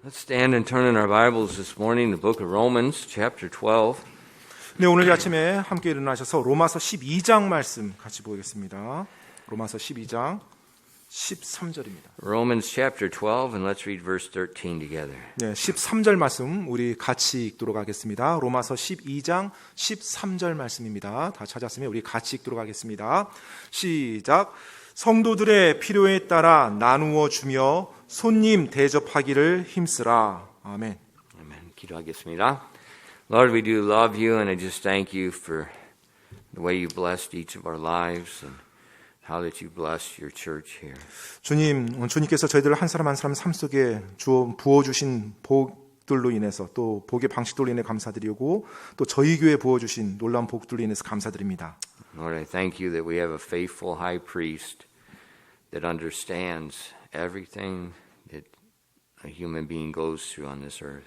Let's stand and turn in our Bibles this morning to the book of Romans, chapter 12. 네, 오늘 아침에 함께 일어나셔서 로마서 12장 말씀 같이 보겠습니다. 로마서 12장 13절입니다. Romans chapter 12, and let's read verse 13 together. 네, 13절 말씀 우리 같이 읽도록 하겠습니다. 로마서 12장 13절 말씀입니다. 다 찾았으면 우리 같이 읽도록 하겠습니다. 시작. 성도들의 필요에 따라 나누어 주며 손님 대접하기를 힘쓰라. 아멘. Amen. 기도하겠습니다. Lord, we do love you, and I just thank you for the way you blessed each of our lives and how that you bless your church here. 주님께서 저희들 한 사람 한 사람 삶 속에 부어주신 복들로 인해서 또 복의 방식들로 인해 감사드리고 또 저희 교회에 부어주신 놀라운 복들로 인해서 감사드립니다. Lord, I thank you that we have a faithful high priest that understands everything that a human being goes through on this earth.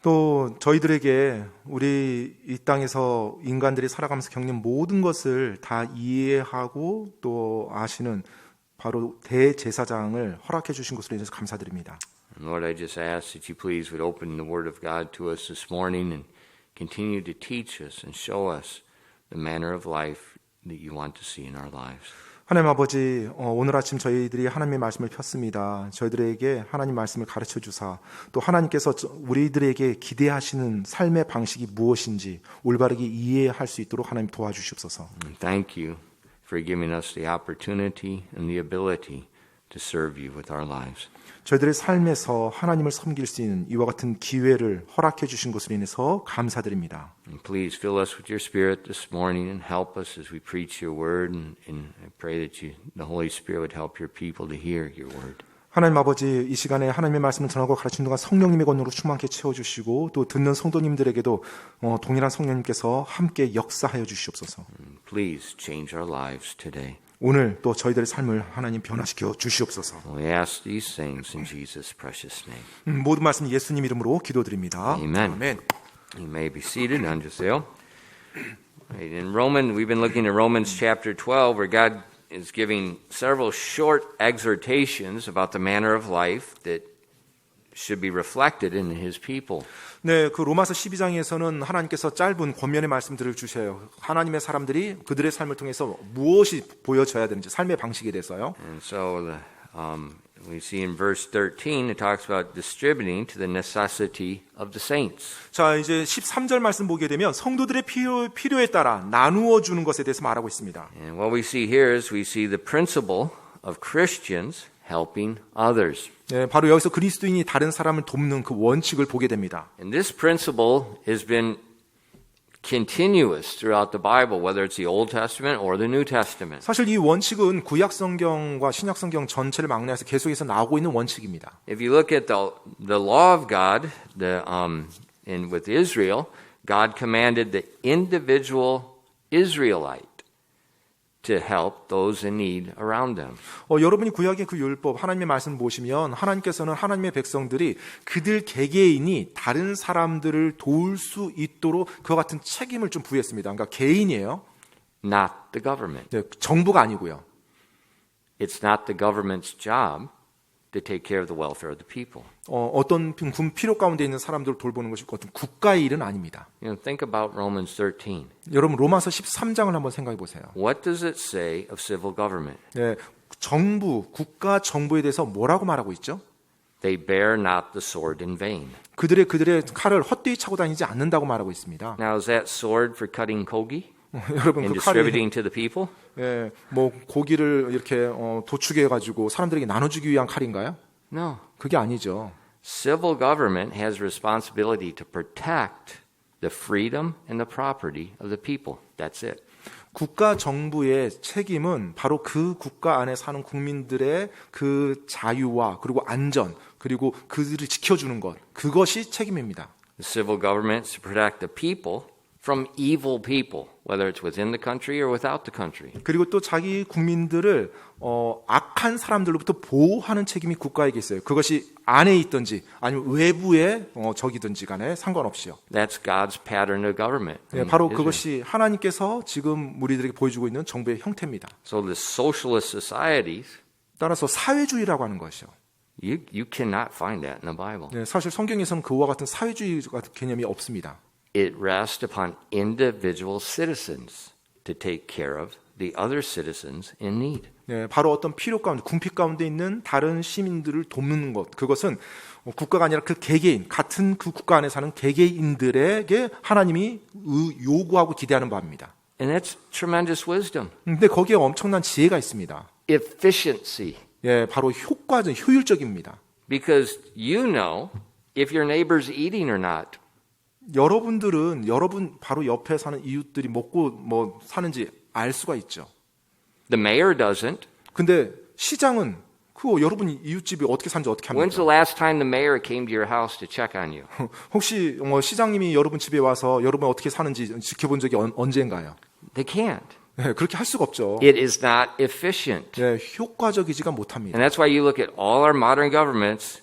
또 저희들에게 우리 이 땅에서 인간들이 살아가면서 겪는 모든 것을 다 이해하고 또 아시는 바로 대제사장을 허락해 주신 것으로 인해서 감사드립니다. Lord, I just ask that you please would open the Word of God to us this morning and continue to teach us and show us the manner of life that you want to see in our lives. 하나님 아버지, 오늘 아침 저희들이 하나님의 말씀을 폈습니다. 저희들에게 하나님 말씀을 가르쳐 주사 또 하나님께서 우리들에게 기대하시는 삶의 방식이 무엇인지 올바르게 이해할 수 있도록 하나님 도와주시옵소서. Thank you for giving us the opportunity and the ability to serve you with our lives. 저희들의 삶에서 하나님을 섬길 수 있는 이와 같은 기회를 허락해 주신 것으로 인해서 감사드립니다. And please fill us with your Spirit this morning and help us as we preach your word. And I pray that the Holy Spirit would help your people to hear your word. 하나님 아버지, 이 시간에 하나님의 말씀을 전하고 가르치는 동안 성령님의 권능으로 충만케 채워주시고 또 듣는 성도님들에게도 동일한 성령님께서 함께 역사하여 주시옵소서. Please change our lives today. 오늘 또 저희들의 삶을 하나님 변화시켜 주시옵소서. We ask these things in Jesus' precious name. 모든 말씀 예수님 이름으로 기도드립니다. Amen. 아멘. You may be seated. 앉으세요. In Romans, we've been looking at Romans chapter 12, where God is giving several short exhortations about the manner of life that should be reflected in His people. 네, 그 로마서 12장에서는 하나님께서 짧은 권면의 말씀들을 주셔요. 하나님의 사람들이 그들의 삶을 통해서 무엇이 보여져야 되는지 삶의 방식에 대해서요. And so we see in verse 13 it talks about distributing to the necessity of the saints. 자, 이제 13절 말씀 보게 되면 성도들의 필요에 따라 나누어 주는 것에 대해서 말하고 있습니다. And what we see here is we see the principle of Christians helping others. 네, 바로 여기서 그리스도인이 다른 사람을 돕는 그 원칙을 보게 됩니다. And this principle has been continuous throughout the Bible, whether it's the Old Testament or the New Testament. 사실 이 원칙은 구약 성경과 신약 성경 전체를 막내해서 계속해서 나오고 있는 원칙입니다. If you look at the law of God, with Israel, God commanded the individual Israelite to help those in need around them. 여러분이 구약의 그 율법 하나님의 말씀을 보시면 하나님께서는 하나님의 백성들이 그들 개개인이 다른 사람들을 도울 수 있도록 그와 같은 책임을 좀 부여했습니다. 그러니까 개인이에요. Not the government. 네, 정부가 아니고요. It's not the government's job to take care of the welfare of the people. 어떤 필요 가운데 있는 사람들을 돌보는 것이 어떤 국가의 일은 아닙니다. Think about Romans 13. 여러분 로마서 13장을 한번 생각해 보세요. What does it say of civil government? 네, 국가 정부에 대해서 뭐라고 말하고 있죠? They bear not the sword in vain. 그들의 칼을 헛되이 차고 다니지 않는다고 말하고 있습니다. Now is that sword for cutting kogi 여러분 and 그 칼이 distributing to the people? 예, 뭐 고기를 이렇게 도축해 가지고 사람들에게 나눠주기 위한 칼인가요? No. 그게 아니죠. Civil government has responsibility to protect the freedom and the property of the people. That's it. 국가 정부의 책임은 바로 그 국가 안에 사는 국민들의 그 자유와 그리고 안전 그리고 그들을 지켜주는 것 그것이 책임입니다. The civil government is to protect the people from evil people, whether it's within the country or without the country. 그리고 또 자기 국민들을 악한 사람들로부터 보호하는 책임이 국가에게 있어요. 그것이 안에 있든지 아니면 외부의 적이든지 간에 상관없이요. That's God's pattern of government. 네, 바로 그것이 하나님께서 지금 우리들에게 보여주고 있는 정부의 형태입니다. So the socialist societies 따라서 사회주의라고 하는 것이요. You cannot find that in the Bible. 네, 사실 성경에서는 그와 같은 사회주의 같은 개념이 없습니다. It rests upon individual citizens to take care of the other citizens in need. 네, 바로 어떤 필요 가운데, 궁핍 가운데 있는 다른 시민들을 돕는 것, 그것은 국가가 아니라 그 개개인, 같은 그 국가 안에 사는 개개인들에게 하나님이 요구하고 기대하는 바입니다. And that's tremendous wisdom. 근데 거기에 엄청난 지혜가 있습니다. Efficiency. 예, 바로 효율적입니다. Because you know if your neighbor's eating or not. 여러분 바로 옆에 사는 이웃들이 먹고 뭐 사는지 알 수가 있죠. The mayor doesn't. 근데 시장은 그거 여러분 이웃집이 어떻게 사는지 어떻게 When's the 합니까? last time the mayor came to your house to check on you? 혹시 뭐 시장님이 여러분 집에 와서 여러분 어떻게 사는지 지켜본 적이 언제인가요? They can't. 네, 그렇게 할 수가 없죠. It is not efficient. 네, 효과적이지가 못합니다. And that's why you look at all our modern governments,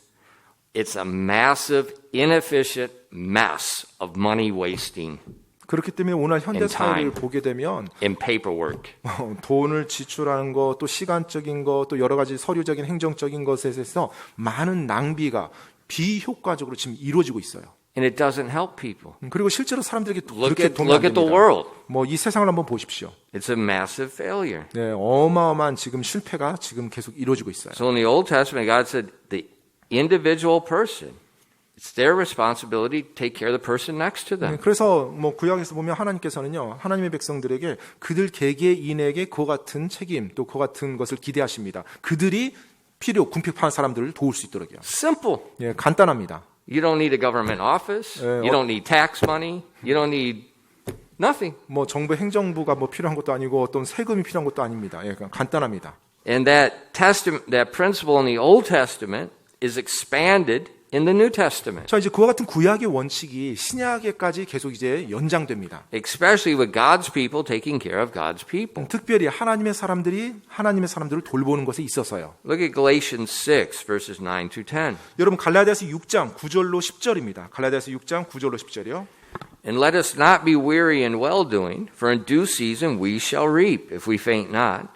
it's a massive, inefficient mess of money wasting 그렇기 때문에 오늘 현대 And 사회를 time. 보게 되면 in paperwork. 돈을 지출하는 것, 또 시간적인 것, 또 여러 가지 서류적인 행정적인 것에 대해서 많은 낭비가 비효과적으로 지금 이루어지고 있어요. And it doesn't help people. 그리고 실제로 사람들에게 Look 그렇게 at, 도움이 안 look at the 됩니다. world. 뭐 이 세상을 한번 보십시오. It's a massive failure. 네, 어마어마한 지금 실패가 지금 계속 이루어지고 있어요. So in the Old Testament, God said the individual person, it's their responsibility to take care of the person next to them. 그래서 뭐 구약에서 보면 하나님께서는요, 하나님의 백성들에게 그들 개개인에게 그 같은 책임 또 그 같은 것을 기대하십니다. 그들이 궁핍한 사람들을 도울 수 있도록요. Simple. 예, 간단합니다. You don't need a government office. You don't need tax money. You don't need nothing. 뭐 정부 행정부가 뭐 필요한 것도 아니고 어떤 세금이 필요한 것도 아닙니다. 예, 간단합니다. And that principle in the Old Testament is expanded in the New Testament. 자, 이제 그와 같은 구약의 원칙이 신약에까지 계속 이제 연장됩니다. Especially with God's people taking care of God's people. 특별히 하나님의 사람들을 돌보는 것에 있어서요. Look at Galatians 6 verses 9 to 10. 여러분 갈라디아서 6장 9절로 10절입니다. 갈라디아서 6장 9절로 10절이요. And let us not be weary in well-doing, for in due season we shall reap, if we faint not.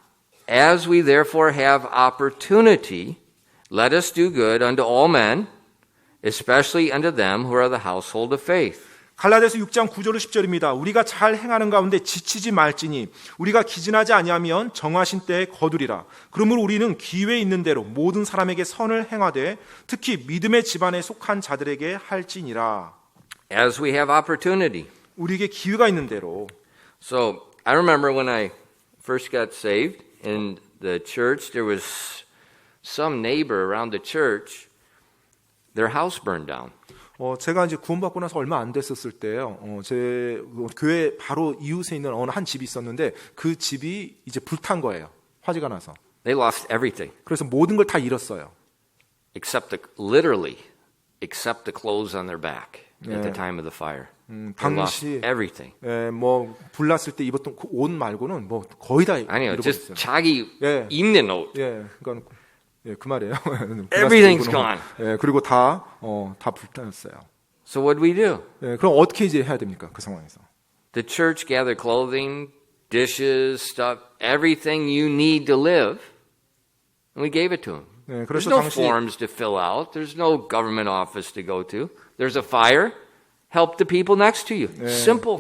As we therefore have opportunity, let us do good unto all men, especially unto them who are the household of faith. 갈라디아서 6장 9절로 10절입니다. 우리가 잘 행하는 가운데 지치지 말지니 우리가 기진하지 아니하면 정하신 때에 거두리라. 그러므로 우리는 기회 있는 대로 모든 사람에게 선을 행하되 특히 믿음의 집안에 속한 자들에게 할지니라. As we have opportunity. 우리에게 기회가 있는 대로. So I remember when I first got saved in the church, there was some neighbor around the church, their house burned down. 제가 이제 구원받고 나서 얼마 안 됐었을 때요. 제 교회 바로 이웃에 있는 어느 한 집이 있었는데 그 집이 이제 불탄 거예요. 화재가 나서. They lost everything. 그래서 모든 걸 다 잃었어요. Except the clothes on their back at the time of the fire. They lost 당시 everything. 뭐 불났을 때 입었던 그 옷 말고는 뭐 거의 다 아니요, just 잃어버렸어요. 자기 예. 입는 옷. 예, 그러니까 그 말이에요. Everything's gone. 예, 그리고 다 불탔어요. So what do we do? 예, 그럼 어떻게 이제 해야 됩니까? 그 상황에서. The church gathered clothing, dishes, stuff, everything you need to live, and we gave it to them. 예, There's 그래서 no 당시 forms to fill out. There's no government office to go to. There's a fire. Help the people next to you. Simple.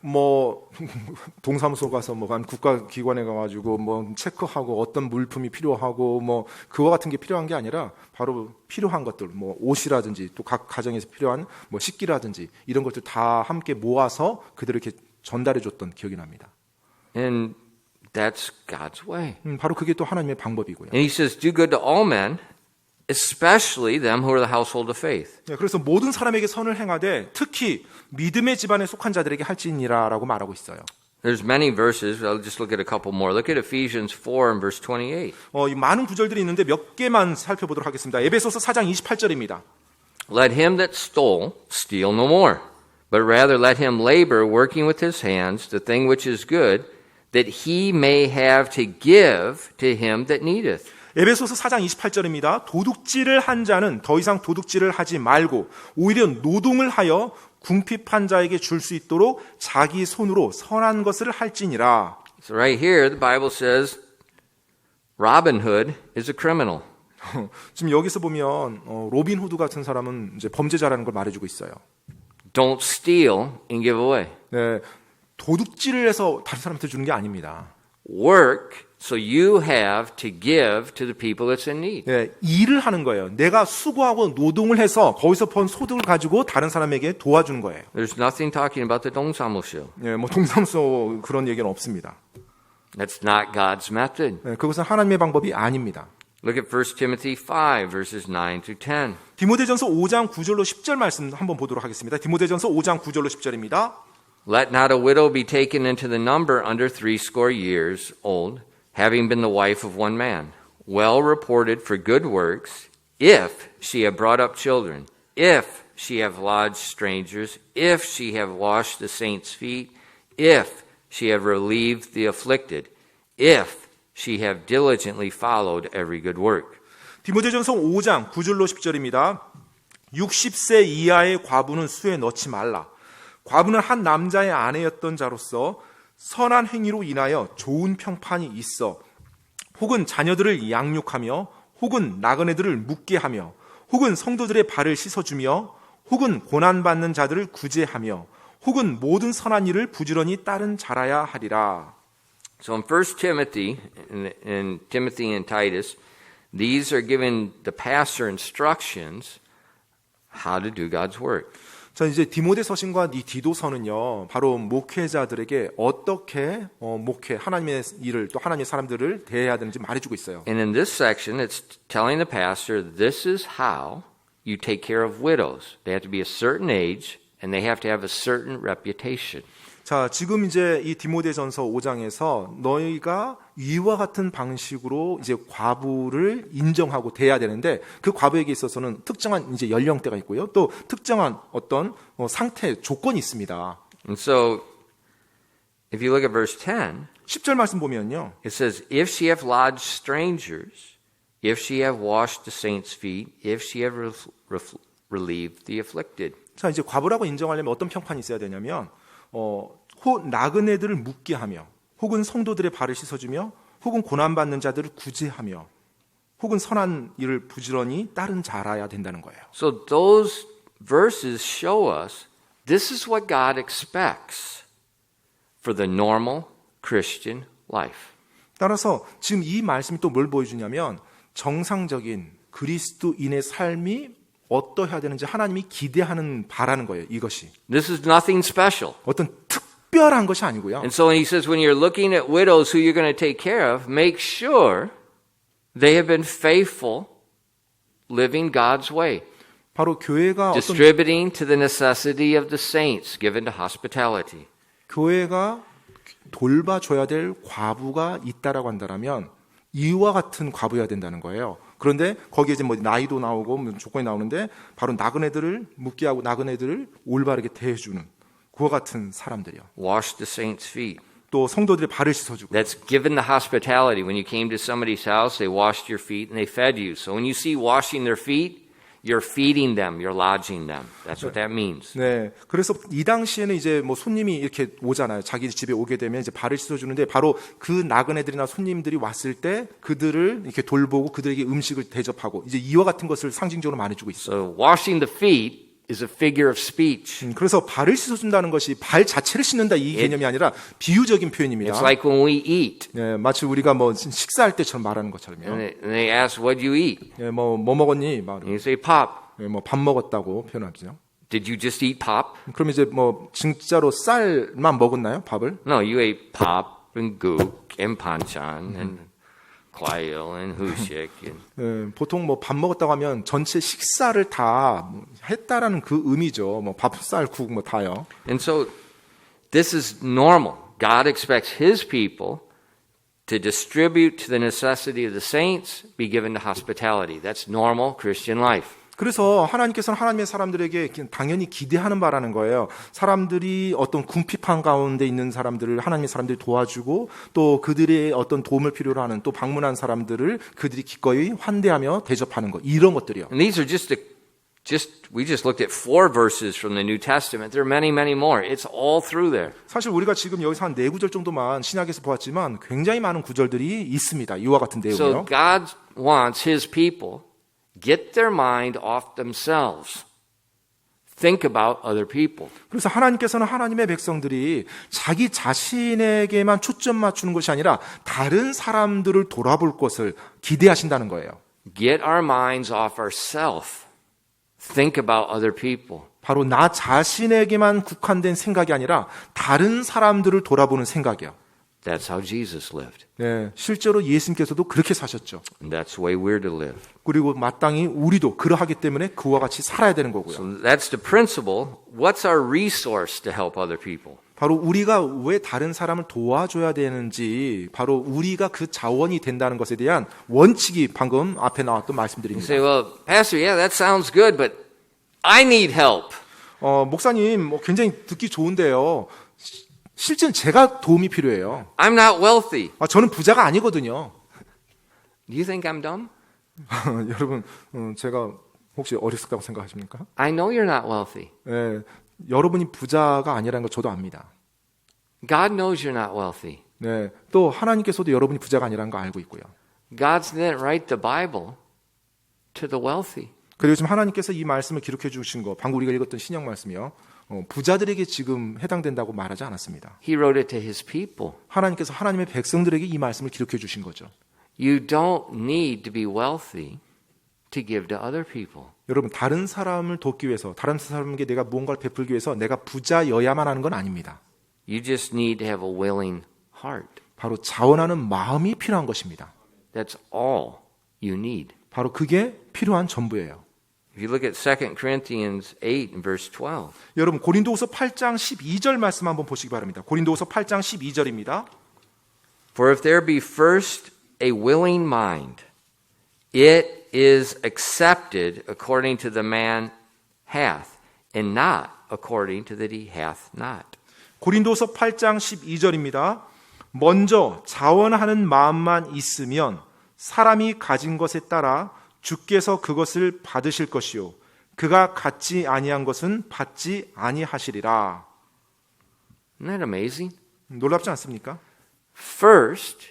뭐 동사무소 가서 뭐 한 국가기관에 가가지고 뭐 체크하고 어떤 물품이 필요하고 뭐 그와 같은 게 필요한 게 아니라 바로 필요한 것들 뭐 옷이라든지 또 각 가정에서 필요한 뭐 식기라든지 이런 것들 다 함께 모아서 그들에게 전달해줬던 기억이 납니다. And that's God's way. 바로 그게 또 하나님의 방법이고요. And he says, do good to all men, especially them who are the household of faith. 네, 그래서 모든 사람에게 선을 행하되 특히 믿음의 집안에 속한 자들에게 할지니라라고 말하고 있어요. There's many verses. I'll just look at a couple more. Look at Ephesians 4 and verse 28. 이 많은 구절들이 있는데 몇 개만 살펴보도록 하겠습니다. 에베소서 4장 28절입니다. Let him that stole steal no more, but rather let him labor, working with his hands, the thing which is good, that he may have to give to him that needeth. 에베소서 4장 28절입니다. 도둑질을 한 자는 더 이상 도둑질을 하지 말고 오히려 노동을 하여 궁핍한 자에게 줄 수 있도록 자기 손으로 선한 것을 할지니라. So right here, the Bible says Robin Hood is a criminal. 지금 여기서 보면 로빈 후드 같은 사람은 이제 범죄자라는 걸 말해주고 있어요. Don't steal and give away. 네, 도둑질을 해서 다른 사람한테 주는 게 아닙니다. Work so you have to give to the people that's in need. 네, 일을 하는 거예요. 내가 수고하고 노동을 해서 거기서 번 소득을 가지고 다른 사람에게 도와주는 거예요. There's nothing talking about the 동사무소. 네, 뭐 동사무소 그런 얘기는 없습니다. That's not God's method. 네, 그것은 하나님의 방법이 아닙니다. Look at 1 Timothy 5, verses 9 through 10. 디모데전서 5장 9절로 10절 말씀 한번 보도록 하겠습니다. 디모데전서 5장 9절로 10절입니다. Let not a widow be taken into the number under 80 years old, having been the wife of one man, well reported for good works, if she have brought up children, if she have lodged strangers, if she have washed the saints' feet, if she have relieved the afflicted, if she have diligently followed every good work. 디모데전서 5장 9절로 10절입니다. 60세 이하의 과부는 수에 넣지 말라. 과부는 한 남자의 아내였던 자로서 선한 행위로 인하여 좋은 평판이 있어 혹은 자녀들을 양육하며 혹은 나그네들을 묵게 하며 혹은 성도들의 발을 씻어주며 혹은 고난받는 자들을 구제하며 혹은 모든 선한 일을 부지런히 따른 자라야 하리라. So in 1 Timothy, in Timothy and Titus, these are giving the pastor instructions how to do God's work. 자, 이제 디모데서신과 이 디도서는요, 바로 목회자들에게 어떻게 목회, 하나님의 일을 또 하나님의 사람들을 대해야 되는지 말해주고 있어요. And in this section, it's telling the pastor, this is how you take care of widows. They have to be a certain age, and they have to have a certain reputation. 자, 지금 이제 이 디모데전서 5장에서 너희가 이와 같은 방식으로 이제 과부를 인정하고 대해야 되는데 그 과부에게 있어서는 특정한 이제 연령대가 있고요. 또 특정한 어떤 상태, 조건이 있습니다. And so, if you look at verse 10, 10절 말씀 보면요. it says, if she have lodged strangers, if she have washed the saints' feet, if she have relieved the afflicted. 자, 이제 과부라고 인정하려면 어떤 평판이 있어야 되냐면 나그네들을 묵게 하며 혹은 성도들의 발을 씻어주며 혹은 고난받는 자들을 구제하며 혹은 선한 일을 부지런히 따른 자라야 된다는 거예요. So those verses show us this is what God expects for the normal Christian life. 따라서 지금 이 말씀이 또 뭘 보여주냐면 정상적인 그리스도인의 삶이 어떠해야 되는지 하나님이 기대하는 바라는 거예요. 이것이. This is nothing special. 어떤 특별한 것이 아니고요. And so he says when you're looking at widows who you're going to take care of, make sure they have been faithful living God's way. 바로 교회가 어떤 Distributing to the necessity of the saints, given to hospitality. 교회가 돌봐줘야 될 과부가 있다라고 한다면 이와 같은 과부여야 된다는 거예요. 그런데 거기에 이제 뭐 나이도 나오고 조건이 나오는데 바로 나그네들을 묵게 하고 나그네들을 올바르게 대해주는 그와 같은 사람들이요. Wash the saints' feet. 또 성도들의 발을 씻어주고. That's given the hospitality. When you came to somebody's house, they washed your feet and they fed you. So when you see washing their feet, you're feeding them, you're lodging them. That's what that means. 네, 그래서 이 당시에는 이제 뭐 손님이 이렇게 오잖아요. 자기 집에 오게 되면 이제 발을 씻어주는데 바로 그 나그네들이나 손님들이 왔을 때 그들을 이렇게 돌보고 그들에게 음식을 대접하고 이제 이와 같은 것을 상징적으로 말해주고 있어요. So washing the feet is a figure of speech. 그래서 발을 씻어준다는 것이 발 자체를 씻는다 이 개념이 아니라 비유적인 표현입니다. It's like when we eat. 네, 마치 우리가 뭐 식사할 때처럼 말하는 것처럼요. And they ask, what do you eat? 네, 뭐 먹었니? 말. And you say, pop. 네, 뭐 밥 먹었다고 표현하죠. Did you just eat pop? 그럼 이제 뭐 진짜로 쌀만 먹었나요? 밥을? No, you ate pop and gook and panchan and quail and hushik. And 네, 보통 뭐 밥 먹었다고 하면 전체 식사를 다 했다라는 그 의미죠. 뭐 밥, 쌀, 국 뭐 다요. And so this is normal. God expects his people to distribute to the necessity of the saints, be given to hospitality. That's normal Christian life. 그래서 하나님께서는 하나님의 사람들에게 당연히 기대하는 바라는 거예요. 사람들이 어떤 궁핍한 가운데 있는 사람들을 하나님의 사람들이 도와주고 또 그들의 어떤 도움을 필요로 하는 또 방문한 사람들을 그들이 기꺼이 환대하며 대접하는 것. 이런 것들이요. And these are we just looked at 4 verses from the New Testament. There are many, many more. It's all through there. 사실 우리가 지금 여기서 한 4구절 정도만 신약에서 보았지만 굉장히 많은 구절들이 있습니다. 이와 같은 So 내용이요. God's wants his people get their mind off themselves. Think about other people. 그래서 하나님께서는 하나님의 백성들이 자기 자신에게만 초점 맞추는 것이 아니라 다른 사람들을 돌아볼 것을 기대하신다는 거예요. Get our minds off ourselves. Think about other people. 바로 나 자신에게만 국한된 생각이 아니라 다른 사람들을 돌아보는 생각이요. That's how Jesus lived. 네, 실제로 예수님께서도 그렇게 사셨죠. And that's the way we're to live. 그리고 마땅히 우리도 그러하기 때문에 그와 같이 살아야 되는 거고요. So that's the principle. What's our resource to help other people? 바로 우리가 왜 다른 사람을 도와줘야 되는지 바로 우리가 그 자원이 된다는 것에 대한 원칙이 방금 앞에 나왔던 You 말씀드립니다. say, well, Pastor, yeah, that sounds good, but I need help. 목사님 굉장히 듣기 좋은데요. 실제는 제가 도움이 필요해요. I'm not wealthy. 저는 부자가 아니거든요. Do you think I'm dumb? 여러분 제가 혹시 어리석다고 생각하십니까? I know you're not wealthy. 네, 여러분이 부자가 아니라는 거 저도 압니다. God knows you're not wealthy. 네, 또 하나님께서도 여러분이 부자가 아니라는 거 알고 있고요. God didn't write the Bible to the wealthy. 그리고 지금 하나님께서 이 말씀을 기록해 주신 거 방금 우리가 읽었던 신약 말씀이요. 부자들에게 지금 해당된다고 말하지 않았습니다. He wrote it to his people. 하나님께서 하나님의 백성들에게 이 말씀을 기록해 주신 거죠. You don't need to be wealthy to give to other people. 여러분 다른 사람을 돕기 위해서 다른 사람에게 내가 무언가를 베풀기 위해서 내가 부자여야만 하는 건 아닙니다. You just need to have a willing heart. 바로 자원하는 마음이 필요한 것입니다. That's all you need. 바로 그게 필요한 전부예요. If you look at 2 Corinthians 8 and verse 12. 여러분 고린도후서 8장 12절 말씀 한번 보시기 바랍니다. 고린도후서 8장 12절입니다. For if there be first a willing mind, it is accepted according to the man hath, and not according to that he hath not. 고린도서 8장 12절입니다. 먼저 자원하는 마음만 있으면 사람이 가진 것에 따라 주께서 그것을 받으실 것이요 그가 갖지 아니한 것은 받지 아니하시리라. Isn't that amazing? 놀랍지 않습니까? First,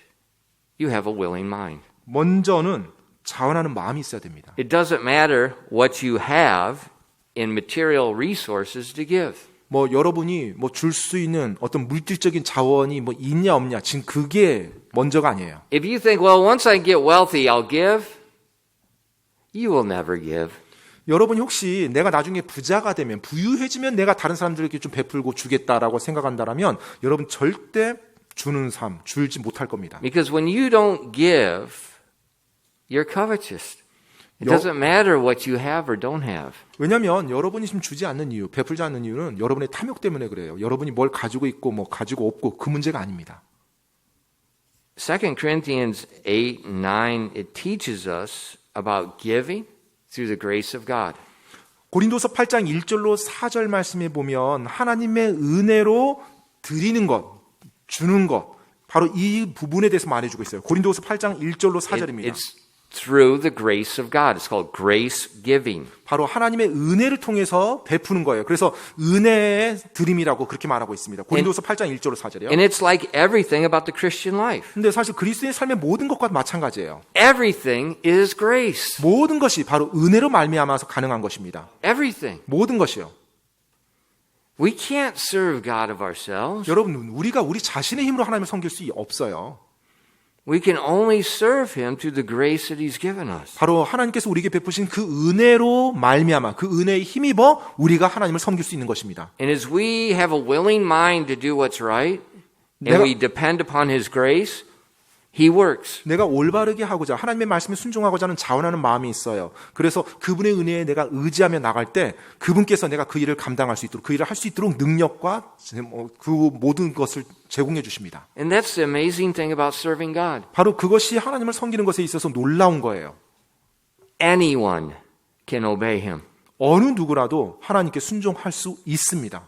you have a willing mind. 먼저는 자원하는 마음이 있어야 됩니다. It doesn't matter what you have in material resources to give. 여러분이 줄 수 있는 어떤 물질적인 자원이 있냐 없냐 지금 그게 먼저가 아니에요. If you think, well, once I get wealthy, I'll give, you will never give. 여러분이 혹시 내가 나중에 부자가 되면 부유해지면 내가 다른 사람들에게 좀 베풀고 주겠다라고 생각한다면 여러분 절대 주는 삶 줄지 못할 겁니다. Because when you don't give, you're covetous. It doesn't matter what you have or don't have. 왜냐하면 여러분이 지금 주지 않는 이유, 베풀지 않는 이유는 여러분의 탐욕 때문에 그래요. 여러분이 뭘 가지고 있고 가지고 없고 그 문제가 아닙니다. 2 Corinthians 8 and 9, it teaches us about giving through the grace of God. 고린도서 8장 1절로 4절 말씀에 보면 하나님의 은혜로 드리는 것, 주는 것, 바로 이 부분에 대해서 말해주고 있어요. 고린도서 8장 1절로 4절입니다. It's through the grace of God. It's called grace giving. 바로 하나님의 은혜를 통해서 베푸는 거예요. 그래서 은혜의 드림이라고 그렇게 말하고 있습니다. 고린도서 8장 1절로 4절이요. And it's like everything about the Christian life. 근데 사실 그리스도의 삶의 모든 것과 마찬가지예요. Everything is grace. 모든 것이 바로 은혜로 말미암아서 가능한 것입니다. Everything. 모든 것이요. We can't serve God of ourselves. 여러분, 우리가 우리 자신의 힘으로 하나님을 섬길 수 없어요. We can only serve Him through the grace that He's given us. 바로 하나님께서 우리에게 베푸신 그 은혜로 말미암아 그 은혜에 힘입어 우리가 하나님을 섬길 수 있는 것입니다. And as we have a willing mind to do what's right, and we depend upon His grace, He works. 내가 올바르게 하고자 하나님의 말씀에 순종하고자 하는 자원하는 마음이 있어요. 그래서 그분의 은혜에 내가 의지하며 나갈 때 그분께서 내가 그 일을 감당할 수 있도록 그 일을 할 수 있도록 능력과 그 모든 것을 제공해 주십니다. And that's the amazing thing about serving God. 바로 그것이 하나님을 섬기는 것에 있어서 놀라운 거예요. Anyone can obey Him. 어느 누구라도 하나님께 순종할 수 있습니다.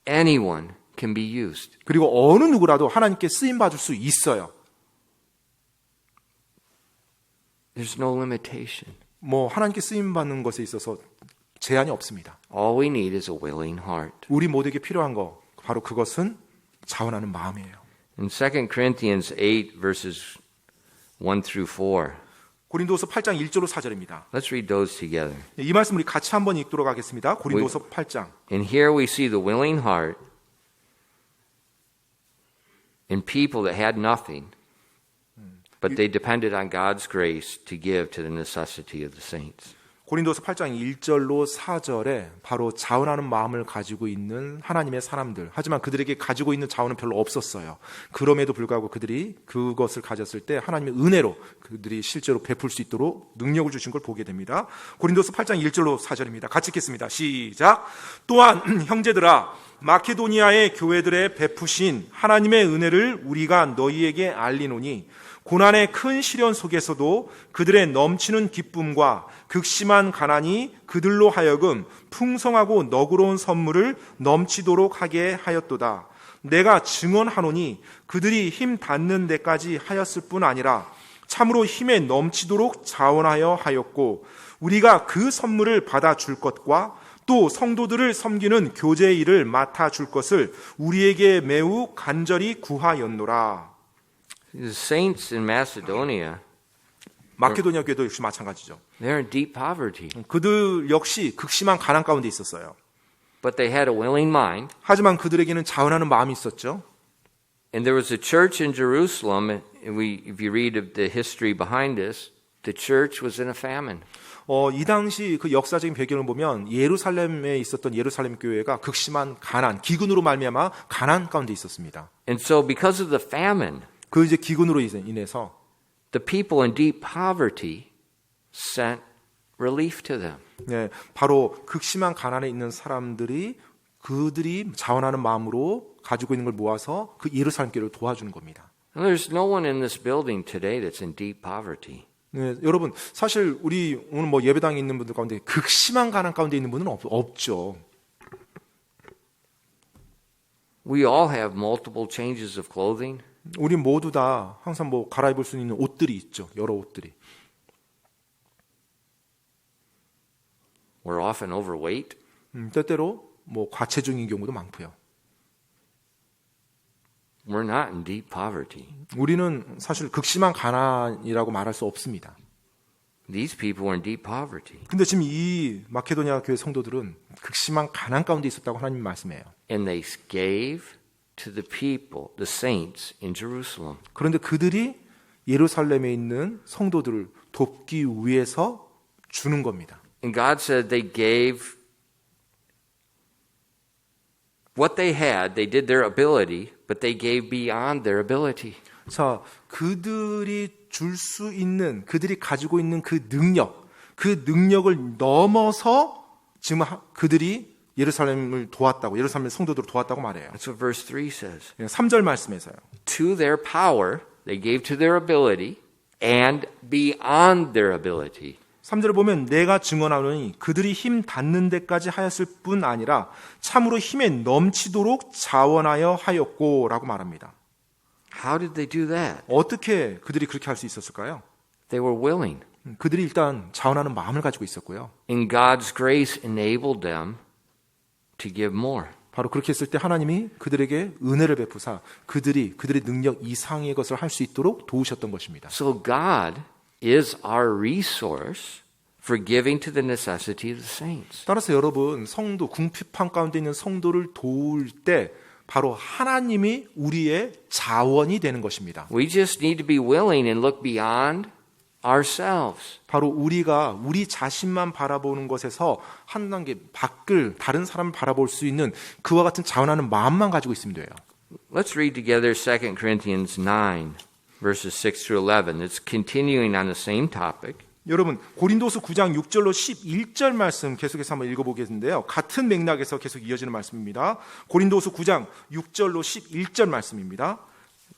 Anyone can be used. 그리고 어느 누구라도 하나님께 쓰임 받을 수 있어요. There's no limitation. 하나님께 쓰임 받는 것에 있어서 제한이 없습니다. All we need is a willing heart. 우리 모두에게 필요한 거 바로 그것은 자원하는 마음이에요. In 2 Corinthians 8 verses 1 through 4. 고린도서 8장 1절로 4절입니다. Let's read those together. 이 말씀 우리 같이 한번 읽도록 하겠습니다. 고린도서 8장. And here we see the willing heart in people that had nothing, but they depended on God's grace to give to the necessity of the saints. 고린도서 8장 1절로 4절에 바로 자원하는 마음을 가지고 있는 하나님의 사람들. 하지만 그들에게 가지고 있는 자원은 별로 없었어요. 그럼에도 불구하고 그들이 그것을 가졌을 때 하나님의 은혜로 그들이 실제로 베풀 수 있도록 능력을 주신 걸 보게 됩니다. 고린도서 8장 1절로 4절입니다. 같이 읽겠습니다. 시작. 또한 형제들아 마케도니아의 교회들의 베푸신 하나님의 은혜를 우리가 너희에게 알리노니 고난의 큰 시련 속에서도 그들의 넘치는 기쁨과 극심한 가난이 그들로 하여금 풍성하고 너그러운 선물을 넘치도록 하게 하였도다. 내가 증언하노니 그들이 힘 닿는 데까지 하였을 뿐 아니라 참으로 힘에 넘치도록 자원하여 하였고 우리가 그 선물을 받아줄 것과 또 성도들을 섬기는 교제의 일을 맡아줄 것을 우리에게 매우 간절히 구하였노라. The saints in Macedonia, 마케도니아 교회도 역시 마찬가지죠. they're in deep poverty, 그들 역시 극심한 가난 가운데 있었어요. but they had a willing mind. 하지만 그들에게는 자원하는 마음이 있었죠. And there was a church in Jerusalem, and if you read of the history behind this, the church was in a famine. 이 당시 그 역사적인 배경을 보면 예루살렘에 있었던 예루살렘 교회가 극심한 가난, 기근으로 말미암아 가난 가운데 있었습니다. And so because of the famine, 그 이제 기근으로 인해서 the people in deep poverty sent relief to them. 네, 바로 극심한 가난에 있는 사람들이 그들이 자원하는 마음으로 가지고 있는 걸 모아서 그 예루살렘 교회를 도와주는 겁니다. And there's no one in this building today that's in deep poverty. 네, 여러분 사실 우리 오늘 뭐 예배당에 있는 분들 가운데 극심한 가난 가운데 있는 분은 없죠. We all have multiple changes of clothing. 우리 모두 다 항상 뭐 갈아입을 수 있는 옷들이 있죠. 여러 옷들이. We're often overweight. 때때로 뭐 과체중인 경우도 많고요. We're not in deep poverty. 우리는 사실 극심한 가난이라고 말할 수 없습니다. These people were in deep poverty. 근데 지금 이 마케도니아 교회 성도들은 극심한 가난 가운데 있었다고 하나님 말씀해요. And they gave to the people, the saints in Jerusalem. 그런데 그들이 예루살렘에 있는 성도들을 돕기 위해서 주는 겁니다. And God said they gave what they had, they did their ability, but they gave beyond their ability. 자, 그들이 줄 수 있는, 그들이 가지고 있는 그 능력을 넘어서 지금 그들이 예루살렘을 도왔다고, 예루살렘 성도들을 도왔다고 말해요. That's what verse 3 says. 3절 말씀에서요. To their power, they gave to their ability, and beyond their ability. 3절을 보면 내가 증언하노니 그들이 힘 닿는 데까지 하였을 뿐 아니라 참으로 힘에 넘치도록 자원하여 하였고 라고 말합니다. How did they do that? 어떻게 그들이 그렇게 할 수 있었을까요? They were willing. 그들이 일단 자원하는 마음을 가지고 있었고요. And God's grace enabled them to give more. 바로 그렇게 했을 때 하나님이 그들에게 은혜를 베푸사 그들의 능력 이상의 것을 할 수 있도록 도우셨던 것입니다. So God is our resource for giving to the necessity of the saints. 따라서 여러분 성도 궁핍한 가운데 있는 성도를 도울 때 바로 하나님이 우리의 자원이 되는 것입니다. We just need to be willing and look beyond ourselves. 바로 우리가 우리 자신만 바라보는 것에서 한 단계 밖을 다른 사람을 바라볼 수 있는 그와 같은 자원하는 마음만 가지고 있으면 돼요. Let's read together 2 Corinthians 9 verses 6 through 11. It's continuing on the same topic. 여러분 고린도서 9장 6절로 11절 말씀 계속해서 한번 읽어보겠는데요. 같은 맥락에서 계속 이어지는 말씀입니다. 고린도서 9장 6절로 11절 말씀입니다.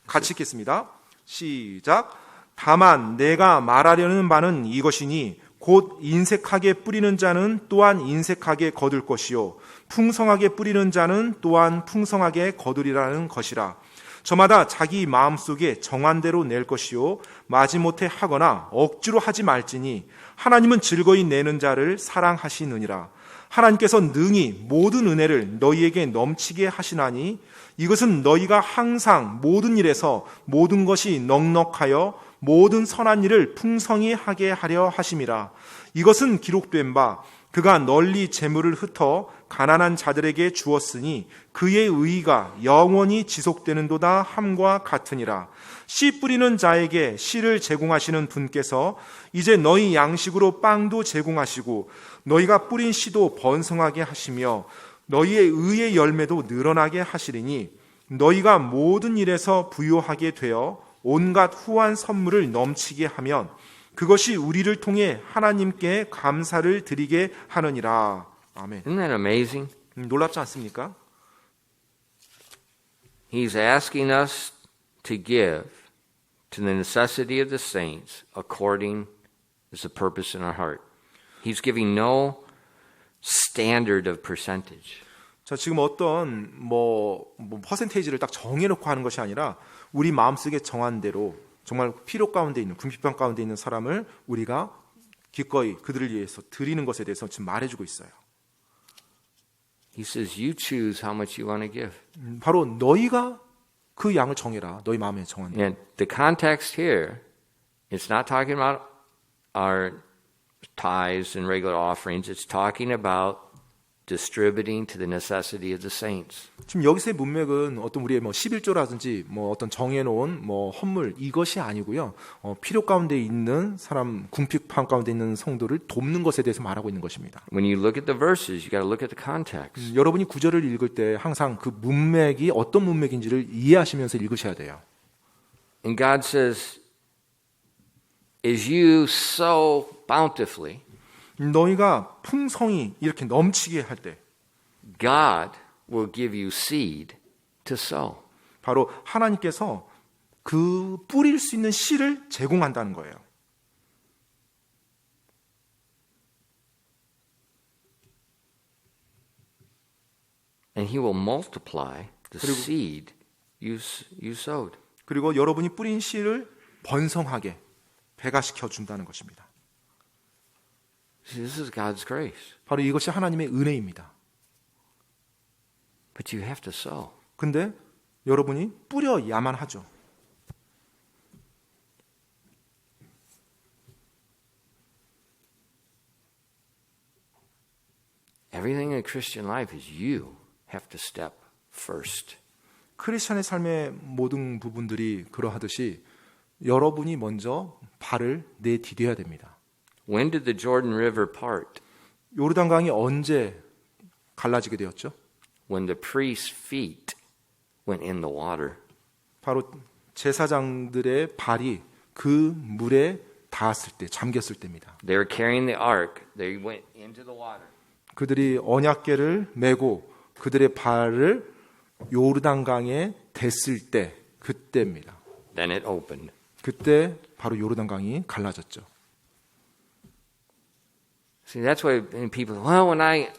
같이 읽겠습니다. 시작. 다만 내가 말하려는 바는 이것이니 곧 인색하게 뿌리는 자는 또한 인색하게 거둘 것이요 풍성하게 뿌리는 자는 또한 풍성하게 거두리라는 것이라. 저마다 자기 마음속에 정한 대로 낼 것이요 마지못해 하거나 억지로 하지 말지니 하나님은 즐거이 내는 자를 사랑하시느니라. 하나님께서 능히 모든 은혜를 너희에게 넘치게 하시나니 이것은 너희가 항상 모든 일에서 모든 것이 넉넉하여 모든 선한 일을 풍성히 하게 하려 하심이라. 이것은 기록된 바 그가 널리 재물을 흩어 가난한 자들에게 주었으니 그의 의가 영원히 지속되는도다 함과 같으니라. 씨 뿌리는 자에게 씨를 제공하시는 분께서 이제 너희 양식으로 빵도 제공하시고 너희가 뿌린 씨도 번성하게 하시며 너희의 의의 열매도 늘어나게 하시리니 너희가 모든 일에서 부요하게 되어 온갖 후한 선물을 넘치게 하면 그것이 우리를 통해 하나님께 감사를 드리게 하느니라. 아멘. Isn't that amazing? 놀랍지 않습니까? He's asking us to give to the necessity of the saints according as the purpose in our heart. He's giving no standard of percentage. 자, 지금 어떤 퍼센테이지를 딱 정해놓고 하는 것이 아니라 우리 마음속에 정한 대로 정말 필요 가운데 있는 궁핍한 가운데 있는 사람을 우리가 기꺼이 그들을 위해서 드리는 것에 대해서 지금 말해주고 있어요. He says, you choose how much you want to give. 바로 너희가 그 양을 정해라. 너희 마음에 정한 대로. And the context here, it's not talking about our tithes and regular offerings. It's talking about distributing to the necessity of the saints. 지금 여기서의 문맥은 어떤 우리의 11조라든지 어떤 정해놓은 헌물 이것이 아니고요. 필요 가운데 있는 사람, 궁핍함 가운데 있는 성도를 돕는 것에 대해서 말하고 있는 것입니다. When you look at the verses, you got to look at the context. 여러분이 구절을 읽을 때 항상 그 문맥이 어떤 문맥인지를 이해하시면서 읽으셔야 돼요. And God says, as you sow bountifully, 너희가 풍성히 이렇게 넘치게 할 때 God will give you seed to sow. 바로 하나님께서 그 뿌릴 수 있는 씨를 제공한다는 거예요. And He will multiply the seed you sowed. 그리고 여러분이 뿌린 씨를 번성하게 배가시켜 준다는 것입니다. This is God's grace. 바로 이것이 하나님의 은혜입니다. But you have to sow. 근데 여러분이 뿌려야만 하죠. Everything in Christian life is you have to step first. 크리스천의 삶의 모든 부분들이 그러하듯이 여러분이 먼저 발을 내디뎌야 됩니다. When did the Jordan River part? 요르단강이 언제 갈라지게 되었죠? When the priest's feet went in the water. 바로 제사장들의 발이 그 물에 닿았을 때, 잠겼을 때입니다. They were carrying the ark. They went into the water. 그들이 언약궤를 메고 그들의 발을 요르단강에 댔을 때, 그때입니다. Then it opened. 그때 바로 요르단강이 갈라졌죠. See, that's why people, well, when I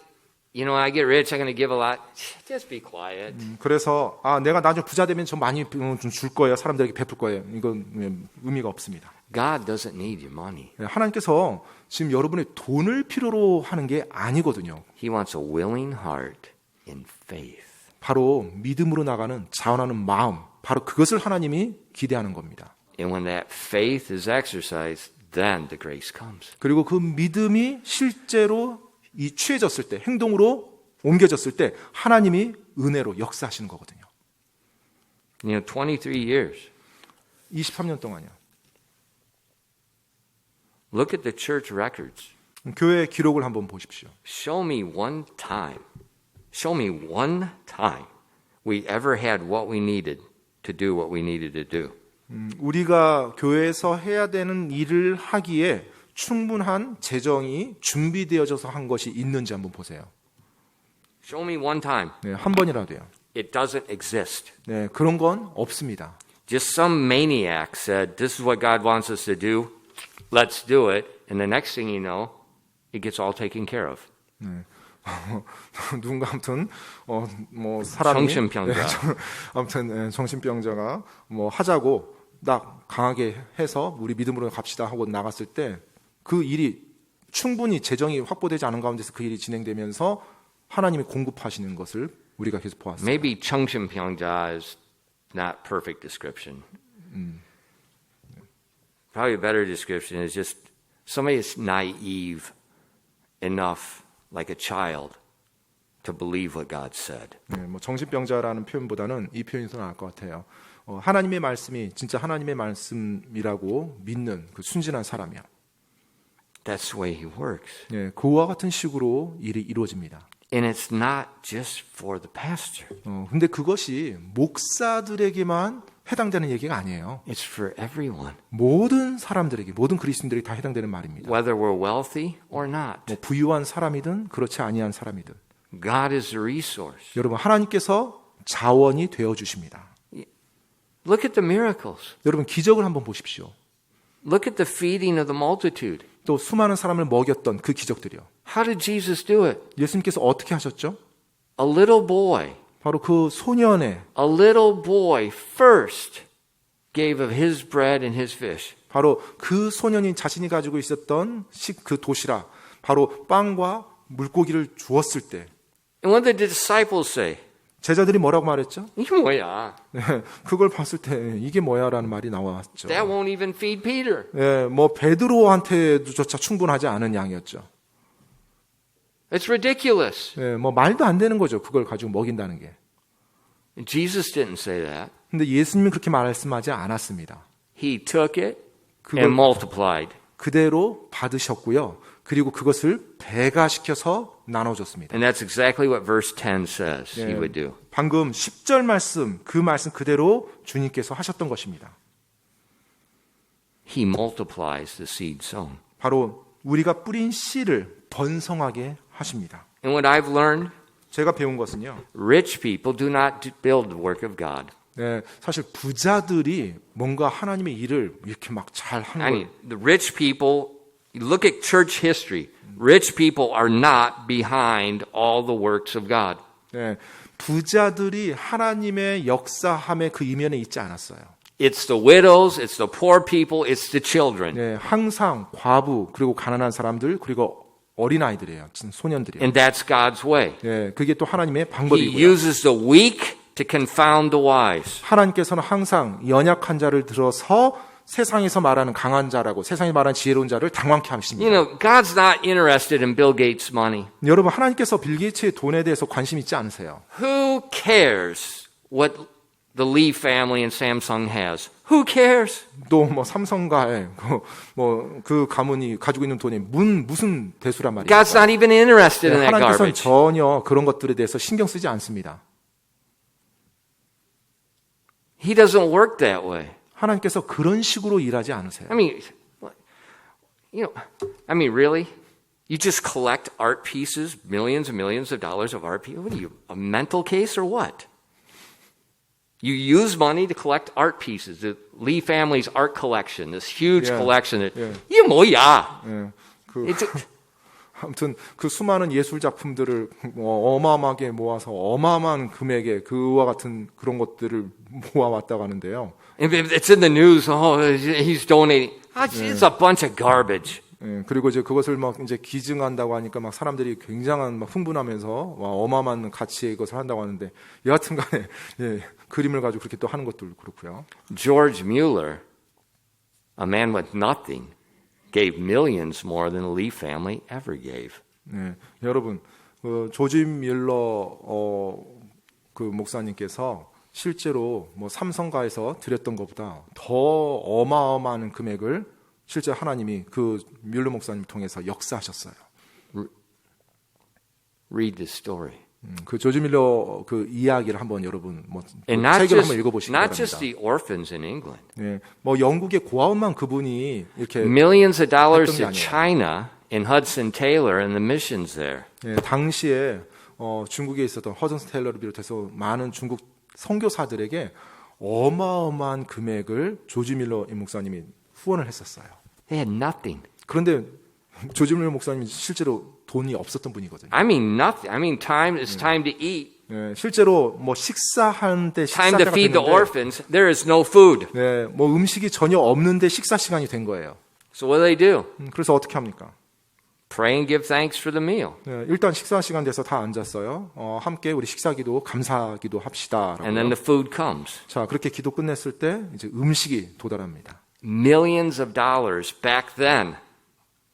get rich, I'm going to give a lot. Just be quiet. 그래서 내가 나중에 부자 되면 좀 많이 줄 거예요. 사람들에게 베풀 거예요. 이건 의미가 없습니다. God doesn't need your money. 하나님께서 지금 여러분의 돈을 필요로 하는 게 아니거든요. He wants a willing heart in faith. 바로 믿음으로 나가는 자원하는 마음, 바로 그것을 하나님이 기대하는 겁니다. And when that faith is exercised, then the grace comes. 그리고 그 믿음이 실제로 취해졌을 때, 행동으로 옮겨졌을 때 하나님이 은혜로 역사하시는 거거든요. 23 years. 23년 동안이요. Look at the church records. 교회 기록을 한번 보십시오. Show me one time we ever had what we needed to do what we needed to do. 우리가 교회에서 해야 되는 일을 하기에 충분한 재정이 준비되어져서 한 것이 있는지 한번 보세요. Show me one time. 네, 한 번이라도요. It doesn't exist. 네, 그런 건 없습니다. Just some maniac said, this is what God wants us to do. Let's do it. And the next thing you know, it gets all taken care of. 네. 누군가 아무튼 사람이 정신병자. 아무튼 정신병자가 하자고 딱 강하게 해서 우리 믿음으로 갑시다 하고 나갔을 때 그 일이 충분히 재정이 확보되지 않은 가운데서 그 일이 진행되면서 하나님이 공급하시는 것을 우리가 계속 보았습니다. Maybe 청심병자 is not perfect description. Probably a better description is just somebody that's naive enough, like a child, to believe what God said. 네, 뭐 정신병자라는 표현보다는 이 표현이 더 나을 것 같아요. 하나님의 말씀이 진짜 하나님의 말씀이라고 믿는 그 순진한 사람이야. That's the way He works. 네, 그와 같은 식으로 일이 이루어집니다. And it's not just for the pastor. 근데 그것이 목사들에게만 해당되는 얘기가 아니에요. It's for everyone, 모든 사람들에게, 모든 그리스도인들에게 다 해당되는 말입니다. whether we're wealthy or not. 뭐 부유한 사람이든 그렇지 아니한 사람이든. God is the resource. 여러분, 하나님께서 자원이 되어 주십니다. Look at the miracles. 여러분, 기적을 한번 보십시오. Look at the feeding of the multitude. 또 수많은 사람을 먹였던 그 기적들이요. How did Jesus do it? 예수님께서 어떻게 하셨죠? A little boy, 바로 그 소년의 a little boy first gave of his bread and his fish. 바로 그 소년이 자신이 가지고 있었던 그 도시락, 바로 빵과 물고기를 주었을 때 And what did the disciples say? 제자들이 뭐라고 말했죠? 이게 뭐야? 네, 그걸 봤을 때 이게 뭐야라는 말이 나왔죠. That won't even feed Peter. 네, 뭐 베드로한테조차 충분하지 않은 양이었죠. It's ridiculous. 네, 뭐 말도 안 되는 거죠. 그걸 가지고 먹인다는 게. Jesus didn't say that. 근데 예수님은 그렇게 말씀하지 않았습니다. He took it 그걸 and multiplied. 그대로 받으셨고요. 그리고 그것을 배가시켜서 나눠줬습니다. And that's exactly what verse 10 says he 네, would do. 방금 10절 말씀, 그 말씀 그대로 주님께서 하셨던 것입니다. He multiplies the seed sown. 바로 우리가 뿌린 씨를 번성하게 하십니다. And what I've learned, 제가 배운 것은요. rich people do not build the work of God. 네, 사실 부자들이 뭔가 하나님의 일을 이렇게 막 잘 I 하는 mean, the rich people, you look at church history, rich people are not behind all the works of God. 네, 부자들이 하나님의 역사함의 그 이면에 있지 않았어요. It's the widows, it's the poor people, it's the children. 네, 항상 과부 그리고 가난한 사람들 그리고 어린아이들이에요. 소년들이에요. And that's God's way. 네, 그게 또 하나님의 He 방법이고요. uses the weak to confound the wise. 하나님께서는 항상 연약한 자를 들어서 세상에서 말하는 강한 자라고 세상에 말하는 지혜로운 자를 당황케 하십니다. You know, God's not interested in Bill Gates' money. 여러분, 하나님께서 빌 게이츠의 돈에 대해서 관심 있지 않으세요. Who cares what the Lee family and Samsung has? Who cares? 또 뭐 삼성가의 그 가문이 가지고 있는 돈이 무슨 대수란 말이에요. God's not even interested in that 하나님께서는 garbage. 전혀 그런 것들에 대해서 신경 쓰지 않습니다. He doesn't work that way. 하나님께서 그런 식으로 일하지 않으세요. I mean, really? You just collect art pieces, millions and millions of dollars of art pieces? What are you, a mental case or what? You use money to collect art pieces. The Lee family's art collection, this huge Yeah. collection. Yeah. 이게 뭐야? 예, 아무튼 그 수많은 예술 작품들을 어마어마하게 모아서 어마어마한 금액의 그와 같은 그런 것들을 모아왔다고 하는데요. It's in the news. Oh, he's donating. It's a bunch of garbage. 예, 그리고 이제 그것을 막 이제 기증한다고 하니까 막 사람들이 굉장한 막 흥분하면서 어마어마한 가치의 것을 한다고 하는데 여하튼간에 예, 그림을 가지고 그렇게 또 하는 것도 그렇고요. George Mueller, a man with nothing, gave millions more than the Lee family ever gave. 네, 여러분, 조지 밀러 그 목사님께서 실제로 뭐 삼성가에서 드렸던 것보다 더 어마어마한 금액을 실제 하나님이 그 밀러 목사님 통해서 역사하셨어요. Read this story. 그 조지 밀러 그 이야기를 한번 여러분 뭐 And not 책을 한번 just, 읽어보시기 not just 바랍니다. the orphans in England. 네, 뭐 영국의 고아원만 그분이 이렇게 Millions of dollars 했던 게 to 아니에요. China in Hudson Taylor and the missions there. 예, 당시에 중국에 있었던 허전스 테일러를 비롯해서 많은 중국 선교사들에게 어마어마한 금액을 조지 밀러 목사님이 후원을 했었어요. They had nothing. 그런데 조지 밀러 목사님이 실제로 돈이 없었던 분이거든요. I mean nothing. I mean time. It's time to eat. 예, 실제로 뭐 식사하는데 Time 식사 to 때가 feed the 됐는데 orphans. There is no food. 네, 뭐 음식이 전혀 없는데 식사 시간이 된 거예요. So what do? 그래서 어떻게 합니까? Pray and give thanks for the meal. 네, 일단 식사 시간 돼서 다 앉았어요. 함께 우리 식사기도 감사기도 합시다. And then the food comes. 자, 그렇게 기도 끝냈을 때 이제 음식이 도달합니다. Millions of dollars back then.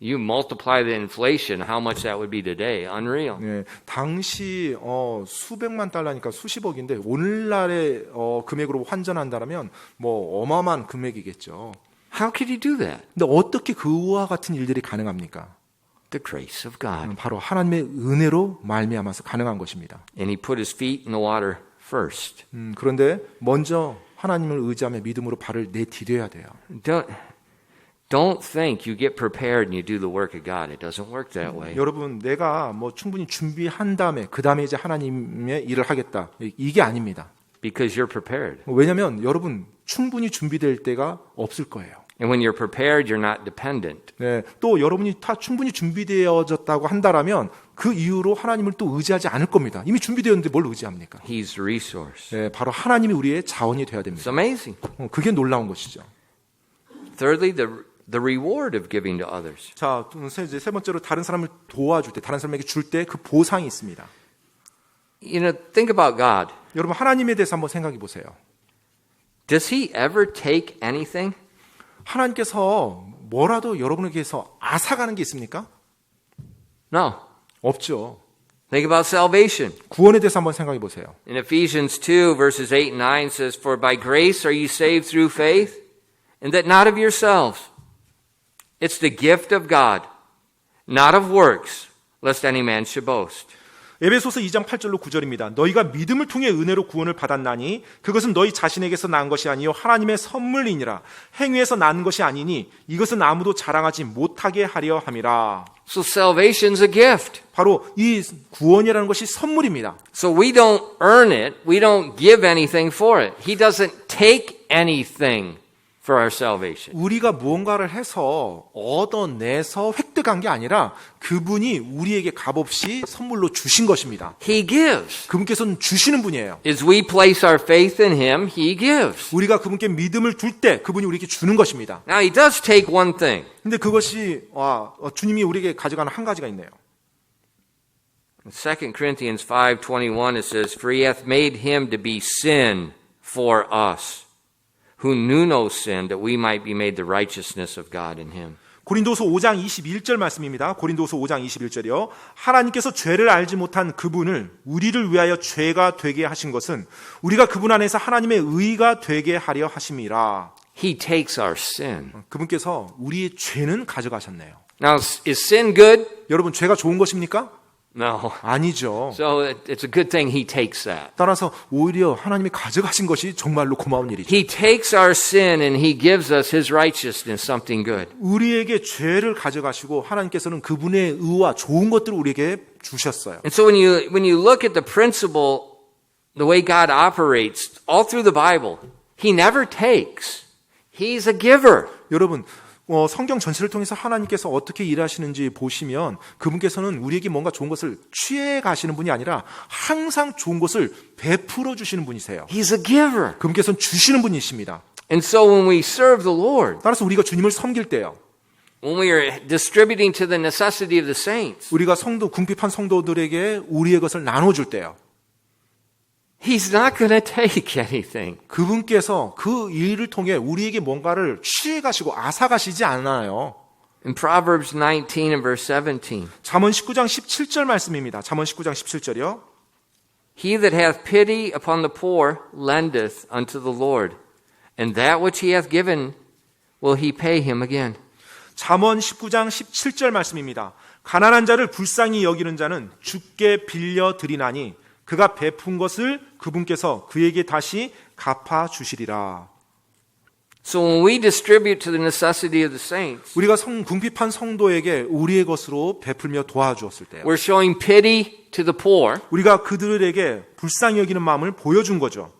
You multiply the inflation, how much that would be today. Unreal. 네, 당시 수백만 달러니까 수십억인데 오늘날의 금액으로 환전한다면 뭐 어마어마한 금액이겠죠. How could he do that? 근데 어떻게 그와 같은 일들이 가능합니까? The grace of God. 바로 하나님의 은혜로 말미암아서 가능한 것입니다. And he put his feet in the water first. 그런데 먼저 하나님을 의지하며 믿음으로 발을 내디뎌야 돼요. Don't think you get prepared and you do the work of God. It doesn't work that way. 여러분, 내가 뭐 충분히 준비한 다음에 그 다음에 이제 하나님의 일을 하겠다. 이게 아닙니다. Because you're prepared. 왜냐하면 여러분 충분히 준비될 때가 없을 거예요. And when you're prepared, you're not dependent. 네, 또 여러분이 다 충분히 준비되어졌다고 한다라면 그 이후로 하나님을 또 의지하지 않을 겁니다. 이미 준비되었는데 뭘 의지합니까? He's the resource. 네, 바로 하나님이 우리의 자원이 되어야 It's 됩니다. amazing. 그게 놀라운 것이죠. Thirdly, the reward of giving to others. 자, 세 번째로 다른 사람을 도와줄 때, 다른 사람에게 줄 때 그 보상이 있습니다. You know, think about God. 여러분 하나님에 대해서 한번 생각해 보세요. Does he ever take anything? 하나님께서 뭐라도 여러분에게서 앗아가는 게 있습니까? No. 없죠. Think about salvation. 구원에 대해서 한번 생각해 보세요. In Ephesians 2, verses 8 and 9 says, For by grace are you saved through faith, and that not of yourselves. It's the gift of God, not of works, lest any man should boast. 에베소서 2장 8절로 9절입니다. 너희가 믿음을 통해 은혜로 구원을 받았나니 그것은 너희 자신에게서 난 것이 아니요 하나님의 선물이니라. 행위에서 난 것이 아니니 이것은 아무도 자랑하지 못하게 하려 함이라. So salvation's a gift. 바로 이 구원이라는 것이 선물입니다. So we don't earn it. We don't give anything for it. He doesn't take anything for our salvation. 우리가 무언가를 해서 얻어내서 획득한 게 아니라 그분이 우리에게 값없이 선물로 주신 것입니다. He gives. 그분께서는 주시는 분이에요. As we place our faith in Him, He gives. 우리가 그분께 믿음을 둘 때 그분이 우리에게 주는 것입니다. Now He does take one thing. 근데 그것이 주님이 우리에게 가져가는 한 가지가 있네요. In 2 Corinthians 5:21 it says, For He hath made Him to be sin for us, who knew no sin, that we might be made the righteousness of God in Him. 고린도서 5장 21절 말씀입니다. 고린도서 5장 21절이요. 하나님께서 죄를 알지 못한 그분을 우리를 위하여 죄가 되게 하신 것은 우리가 그분 안에서 하나님의 의가 되게 하려 하심이라. He takes our sin. 그분께서 우리의 죄는 가져가셨네요. Now, is sin good? 여러분, 죄가 좋은 것입니까? No. 아니죠. So it's a good thing He takes that. 따라서 오히려 하나님이 가져가신 것이 정말로 고마운 일이죠. He takes our sin and He gives us His righteousness, something good. 우리에게 죄를 가져가시고 하나님께서는 그분의 의와 좋은 것들을 우리에게 주셨어요. And so when you look at the principle, the way God operates all through the Bible, He never takes. He's a giver. 여러분, 성경 전체를 통해서 하나님께서 어떻게 일하시는지 보시면 그분께서는 우리에게 뭔가 좋은 것을 취해 가시는 분이 아니라 항상 좋은 것을 베풀어 주시는 분이세요. He's a giver. 그분께서는 주시는 분이십니다. And so when we serve the Lord, 따라서 우리가 주님을 섬길 때요. when we are distributing to the necessity of the saints, 우리가 궁핍한 성도들에게 우리의 것을 나눠줄 때요. He's not going to take anything. 그분께서 그 일을 통해 우리에게 뭔가를 취해 가시고 앗아 가시지 않아요. In Proverbs 19 and verse 17, 잠언 19장 17절 말씀입니다. 잠언 19장 17절이요. He that hath pity upon the poor lendeth unto the Lord, and that which he hath given will he pay him again. 잠언 19장 17절 말씀입니다. 가난한 자를 불쌍히 여기는 자는 주께 빌려 드리나니 그가 베푼 것을 그분께서 그에게 다시 갚아 주시리라. So when we distribute to the necessity of the saints, 우리가 궁핍한 성도에게 우리의 것으로 베풀며 도와주었을 때요. we're showing pity to the poor. 우리가 그들에게 불쌍히 여기는 마음을 보여준 거죠.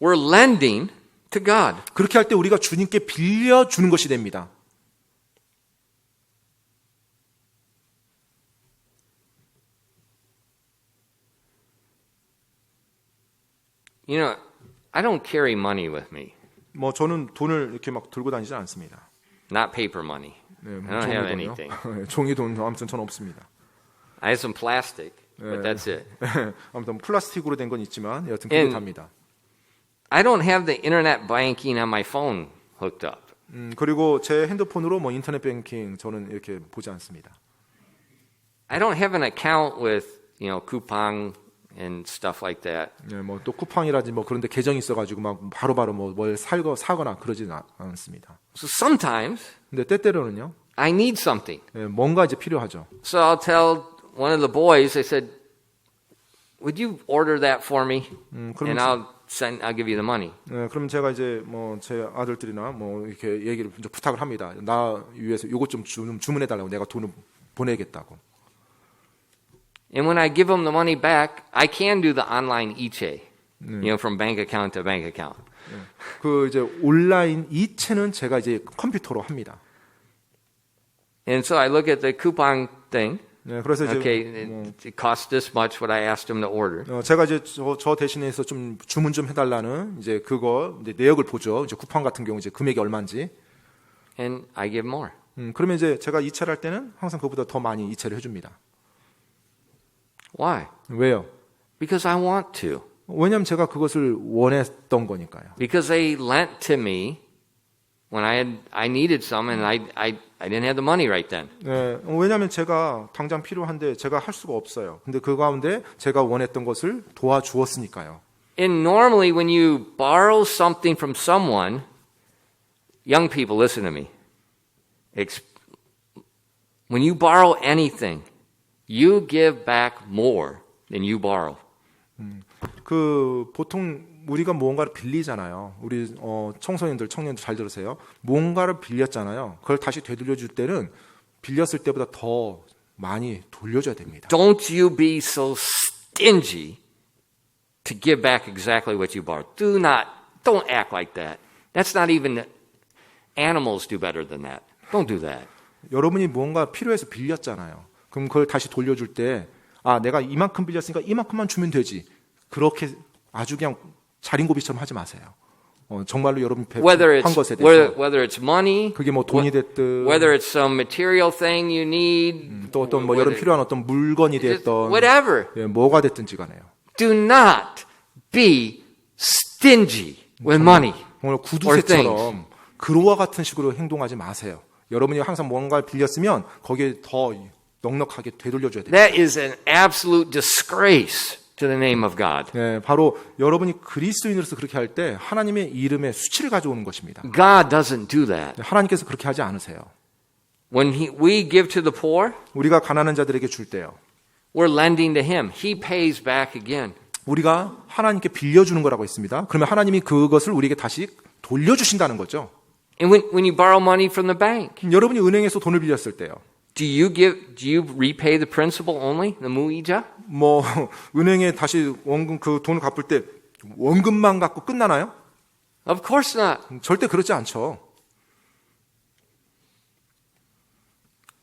We're lending to God. 그렇게 할 때 우리가 주님께 빌려주는 것이 됩니다. You know, I don't carry money with me. 저는 돈을 이렇게 막 들고 다니지 않습니다. Not paper money. 네, I don't have 종이돈요. anything. 종이돈 아무튼 저는 없습니다. I have some plastic, but that's it. 아무튼 플라스틱으로 된 건 있지만 여튼 그게 답니다. I don't have the internet banking on my phone hooked up. 그리고 제 핸드폰으로 뭐 인터넷 뱅킹 저는 이렇게 보지 않습니다. I don't have an account with, Coupang and stuff like that. 네, 뭐 또 쿠팡이라든지 뭐 그런데 계정이 있어가지고 막 바로바로 뭘 사거나 그러지는 않습니다. So sometimes 근데 때때로는요, I need something. 네, 뭔가 이제 필요하죠. So I'll tell one of the boys, I said, would you order that for me? And I'll give you the money. 네, 그럼 제가 이제 뭐 제 아들들이나 뭐 이렇게 얘기를 좀 부탁을 합니다. 나 위해서 요것 좀 주문해 달라고 내가 돈을 보내겠다고. And when I give them the money back, I can do the online iche, from bank account to bank account. 그 이제 온라인 이체는 제가 이제 컴퓨터로 합니다. And so I look at the coupon thing. 네, 그래서 이제 Okay, it costs this much what I asked them to order. 제가 이제 저 대신해서 좀 주문 좀 해달라는 이제 그거 이제 내역을 보죠. 이제 쿠팡 같은 경우 이제 금액이 얼마인지. And I give more. 그러면 이제 제가 이체를 할 때는 항상 그보다 더 많이 이체를 해줍니다. Why? 왜요? Because I want to. 왜냐하면 제가 그것을 원했던 거니까요. Because they lent to me when I needed some and I didn't have the money right then. 네, 왜냐하면 제가 당장 필요한데 제가 할 수가 없어요. 근데 그 가운데 제가 원했던 것을 도와주었으니까요. And normally when you borrow something from someone, young people, listen to me. When you borrow anything, you give back more than you borrow. 그 보통 우리가 무언가를 빌리잖아요. 우리 청소년들, 청년들 잘 들으세요. 무언가를 빌렸잖아요. 그걸 다시 되돌려줄 때는 빌렸을 때보다 더 많이 돌려줘야 됩니다. Don't you be so stingy to give back exactly what you borrowed. Don't act like that. That's not even, animals do better than that. Don't do that. 여러분이 무언가 필요해서 빌렸잖아요. 그럼 그걸 다시 돌려줄 때, 내가 이만큼 빌렸으니까 이만큼만 주면 되지. 그렇게 아주 그냥 자린고비처럼 하지 마세요. 정말로 여러분 한 것에 대해서 whether it's money, 그게 뭐 돈이 됐든, whether it's some material thing you need, 또 어떤 뭐 여러분 필요한 어떤 물건이 됐던, whatever. 예, 뭐가 됐든지 간에요. Do not be stingy with money. 정말 구두쇠처럼 그로와 같은 식으로 행동하지 마세요. 여러분이 항상 뭔가를 빌렸으면 거기에 더 넉넉하게 되돌려줘야 돼요. That is an absolute disgrace to the name of God. 네, 바로 여러분이 그리스도인으로서 그렇게 할 때 하나님의 이름에 수치를 가져오는 것입니다. God doesn't do that. 하나님께서 그렇게 하지 않으세요. When we give to the poor, 우리가 가난한 자들에게 줄 때요. we're lending to Him. He pays back again. 우리가 하나님께 빌려주는 거라고 했습니다. 그러면 하나님이 그것을 우리에게 다시 돌려주신다는 거죠. And when you borrow money from the bank, 여러분이 은행에서 돈을 빌렸을 때요. do you repay the principal only, the 무이자? 뭐 은행에 다시 원금 그 돈을 갚을 때 원금만 갖고 끝나나요? Of course not. 절대 그렇지 않죠.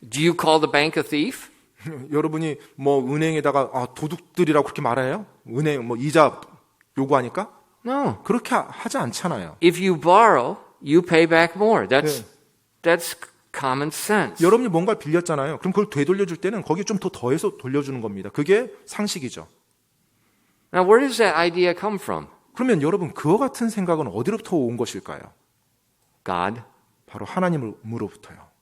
Do you call the bank a thief? 여러분이 뭐 은행에다가 도둑들이라고 그렇게 말해요? 은행 뭐 이자 요구하니까? No. 그렇게 하지 않잖아요. If you borrow, you pay back more. That's common sense. 여러분이 뭔가를 빌렸잖아요. 그럼 그걸 되돌려줄 때는 거기에 좀 더 더해서 돌려주는 겁니다. 그게 상식이죠. Now, where does that idea come from? 그러면 여러분 그와 같은 생각은 어디로부터 온 것일까요? God. 바로 하나님으로부터요.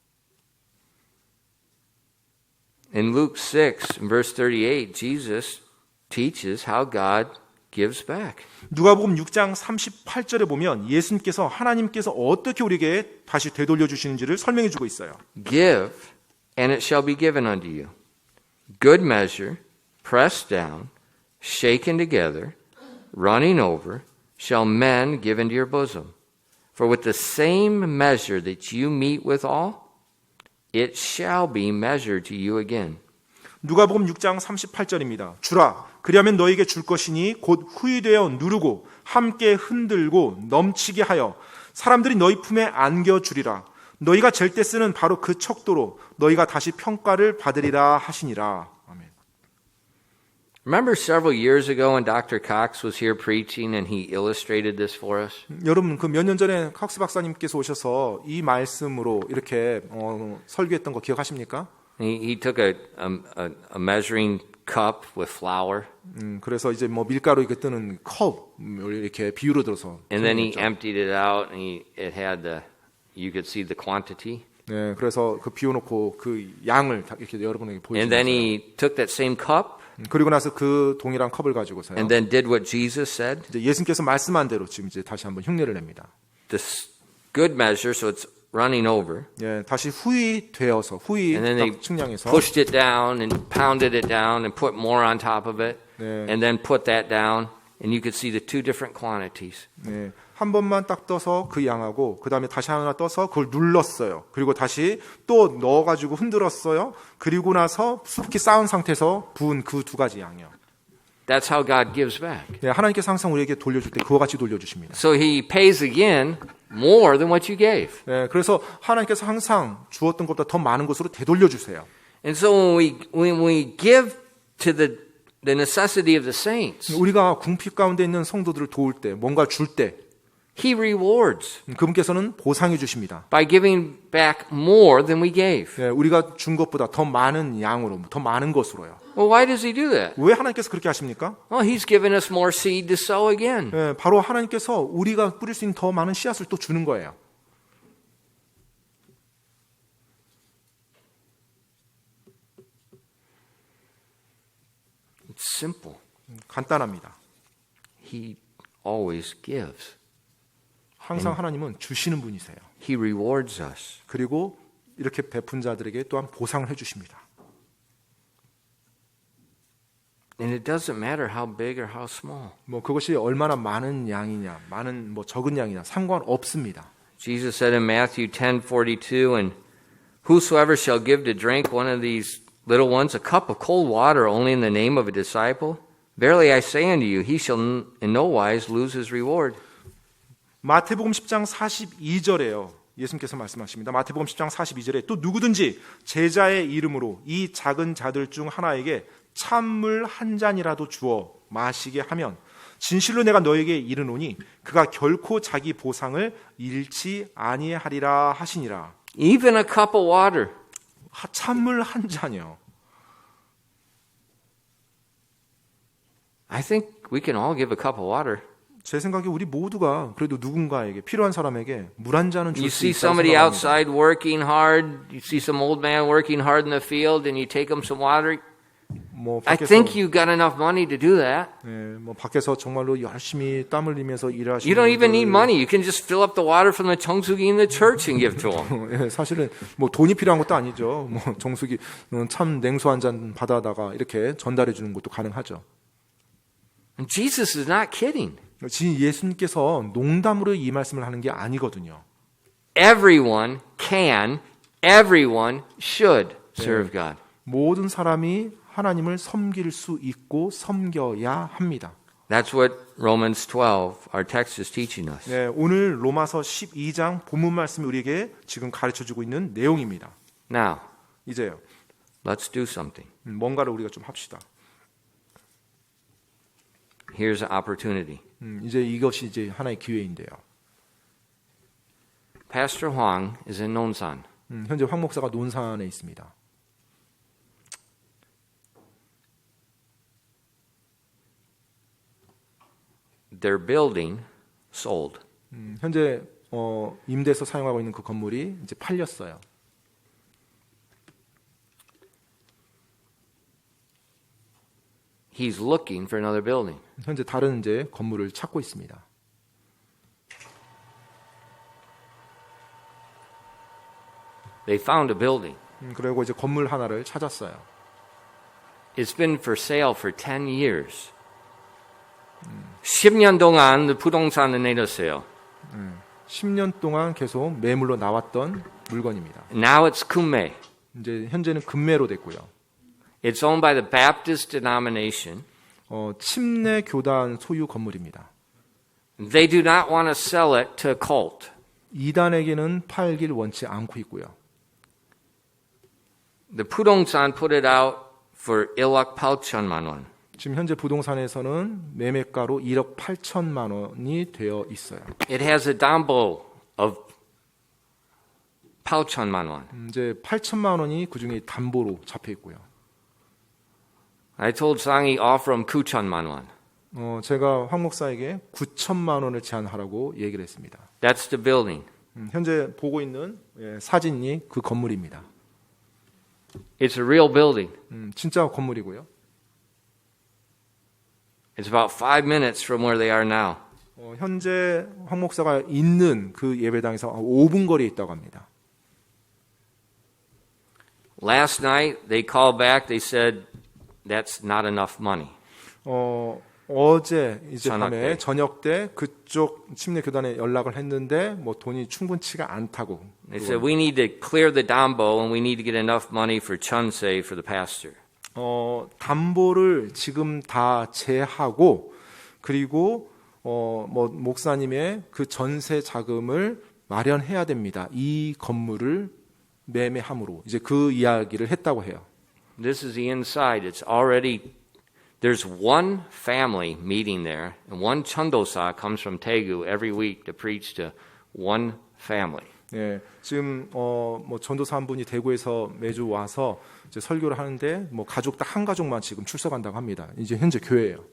In Luke 6, verse 38, Jesus teaches how God gives back. 누가복음 6장 38절에 보면 예수님께서 하나님께서 어떻게 우리에게 다시 되돌려 주시는지를 설명해 주고 있어요. Give, and it shall be given unto you. Good measure, pressed down, shaken together, running over, shall men give into your bosom. For with the same measure that you meet withal, it shall be measured to you again. 누가복음 6장 38절입니다. 주라, 그리하면 너에게 줄 것이니 곧 후이되어 누르고 함께 흔들고 넘치게 하여 사람들이 너희 품에 안겨주리라. 너희가 잴 때 쓰는 바로 그 척도로 너희가 다시 평가를 받으리라 하시니라. 아멘. Remember several years ago when Dr. Cox was here preaching and he illustrated this for us? 여러분 그 몇 년 전에 칵스 박사님께서 오셔서 이 말씀으로 이렇게 설교했던 거 기억하십니까? He took a measuring cup with flour 그래서 이제 뭐 밀가루 이렇게 뜨는 컵을 이렇게 비유로 들어서 and then he emptied it out and it had you could see the quantity. 네, 그래서 그 비워놓고 그 양을 이렇게 여러분에게 And then 보여주셨어요. he took that same cup 그리고 나서 그 동일한 컵을 가지고서요. and then did what Jesus said. 이제 예수님께서 말씀한 대로 지금 이제 다시 한번 흉내를 냅니다. This good measure, so it's running over. 예, 다시 후이 되어서 후이 And then they 딱 측량해서 pushed it down and pounded it down and put more on top of it. 네. And then put that down and you could see the two different quantities. 네, 한 번만 딱 떠서 그 양하고 그 다음에 다시 하나 떠서 그걸 눌렀어요. 그리고 다시 또 넣어가지고 흔들었어요. 그리고 나서 수북히 쌓은 상태에서 부은 그 두 가지 양이요. That's how God gives back. 네, 하나님께서 항상 우리에게 돌려줄 때 그와 같이 돌려주십니다. So he pays again more than what you gave. 네, 그래서 하나님께서 항상 주었던 것보다 더 많은 것으로 되돌려주세요. And so when we give to the necessity of the saints, 우리가 궁핍 가운데 있는 성도들을 도울 때, 뭔가 줄 때, he rewards 그분께서는 보상해 주십니다. by giving back more than we gave. 네, 우리가 준 것보다 더 많은 양으로, 더 많은 것으로요. Well, why does he do that? 왜 하나님께서 그렇게 하십니까? Well, he's given us more seed to sow again. 네, 바로 하나님께서 우리가 뿌릴 수 있는 더 많은 씨앗을 또 주는 거예요. It's simple. 간단합니다. He always gives. 항상 하나님은 주시는 분이세요. He rewards us. 그리고 이렇게 베푼 자들에게 또한 보상을 해주십니다. And it doesn't matter how big or how small. 뭐 그것이 얼마나 많은 양이냐, 많은 뭐 적은 양이냐 상관없습니다. Jesus said in Matthew 10:42, and whosoever shall give to drink one of these little ones a cup of cold water only in the name of a disciple, verily I say unto you, he shall in no wise lose his reward. 마태복음 10장 42절에요. 예수님께서 말씀하십니다. 마태복음 10장 42절에 또 누구든지 제자의 이름으로 이 작은 자들 중 하나에게 찬물 한 잔이라도 주어 마시게 하면 진실로 내가 너에게 이르노니 그가 결코 자기 보상을 잃지 아니하리라 하시니라. Even a cup of water. 찬물 한 잔이요. I think we can all give a cup of water. 제 생각에 우리 모두가 그래도 누군가에게 필요한 사람에게 물 한 잔은 줄 You 수 see 있다고 somebody 생각합니다. outside working hard, you see some old man working hard in the field and you take him some water. 뭐 I 밖에서 think you got enough money to do that. 예, 뭐 밖에서 정말로 열심히 땀 흘리면서 일하시는 You don't even need 분들, money. You can just fill up the water from the 정수기 in the church and give to them. 예, 사실은 뭐 돈이 필요한 것도 아니죠. 뭐 정수기 참 냉수 한 잔 받아다가 이렇게 전달해 주는 것도 가능하죠. And Jesus is not kidding. 지금 예수님께서 농담으로 이 말씀을 하는 게 아니거든요. Everyone can, everyone should serve God. 모든 사람이 하나님을 섬길 수 있고 섬겨야 합니다. That's what Romans 12, our text is teaching us. 네, 오늘 로마서 12장 본문 말씀이 우리에게 지금 가르쳐주고 있는 내용입니다. Now, 이제요. let's do something. 뭔가를 우리가 좀 합시다. Here's an opportunity. 이제 이것이 이제 하나의 기회인데요. Pastor Huang is in Nonsan. 현재 황 목사가 논산에 있습니다. Their building sold. 현재 임대해서 사용하고 있는 그 건물이 이제 팔렸어요. He's looking for another building. 현재 다른 이제 건물을 찾고 있습니다. They found a building. 그리고 이제 건물 하나를 찾았어요. It's been for sale for 10 years. 10년 동안 부동산을 내렸어요. 10년 동안 계속 매물로 나왔던 물건입니다. Now it's 금매. 이제 현재는 금매로 됐고요. It's owned by the Baptist denomination. 침례 교단 소유 건물입니다. They do not want to sell it to a cult. 이단에게는 팔길 원치 않고 있고요. The 부동산 put it out for 1억 8천만 원. 지금 현재 부동산에서는 매매가로 1억 8천만 원이 되어 있어요. It has a 담보 of 8천만 원. 이제 8천만 원이 그 중에 담보로 잡혀 있고요. I told 쌍이 offer him 9천만 원. 제가 황 목사에게 9천만 원을 제안하라고 얘기를 했습니다. That's the building. 현재 보고 있는 사진이 그 건물입니다. It's a real building. 진짜 건물이고요. It's about 5 minutes from where they are now. 현재 황 목사가 있는 그 예배당에서 5분 거리에 있다고 합니다. Last night they called back. They said that's not enough money. 어제 이제 밤에 저녁 때 그쪽 침례 교단에 연락을 했는데 뭐 돈이 충분치가 않다고. They said we need to clear the 담보 and we need to get enough money for Chunse for the pastor. 담보를 지금 다 제하고 그리고 뭐 목사님의 그 전세 자금을 마련해야 됩니다. 이 건물을 매매함으로 이제 그 이야기를 했다고 해요. This is the inside. It's already there's one family meeting there, and one Chandosa comes from Daegu every week to preach to one family. 예, 지금 뭐 전도사 한 분이 대구에서 매주 와서 이제 설교를 하는데 뭐 가족 딱 한 가족만 지금 출석한다고 합니다. 이제 현재 교회예요.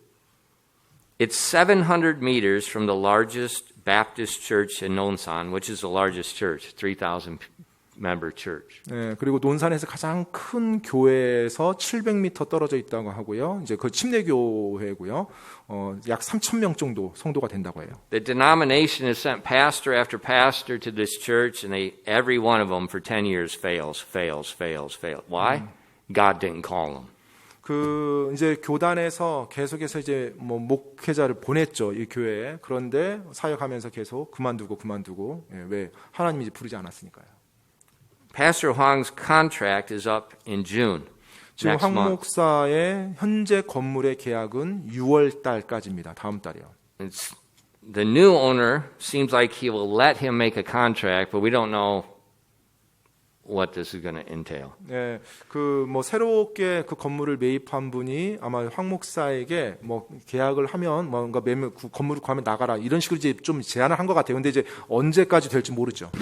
It's 700 meters from the largest Baptist church in Nonsan, which is the largest church, 3,000 member church. 예, 그리고 논산에서 가장 큰 교회에서 700m 떨어져 있다고 하고요. 이제 그 침례교회고요. 약 3,000명 정도 성도가 된다고 해요. The denomination has sent pastor after pastor to this church, and every one of them for 10 years fails. Why? God didn't call them. 그 이제 교단에서 계속해서 이제 뭐 목회자를 보냈죠, 이 교회에. 그런데 사역하면서 계속 그만두고 왜 하나님이 이제 부르지 않았으니까요. Pastor Huang's contract is up in June. 지금 next 황 month. 목사의 현재 건물의 계약은 6월 달까지입니다. 다음 달이요. It's, the new owner seems like he will let him make a contract, but we don't know what this is going to entail. 예, 그 뭐 새롭게 그 건물을 매입한 분이 아마 황 목사에게 뭐 계약을 하면 뭔가 매매 그 건물을 구하면 나가라 이런 식으로 이제 좀 제안을 한 것 같아요. 근데 이제 언제까지 될지 모르죠.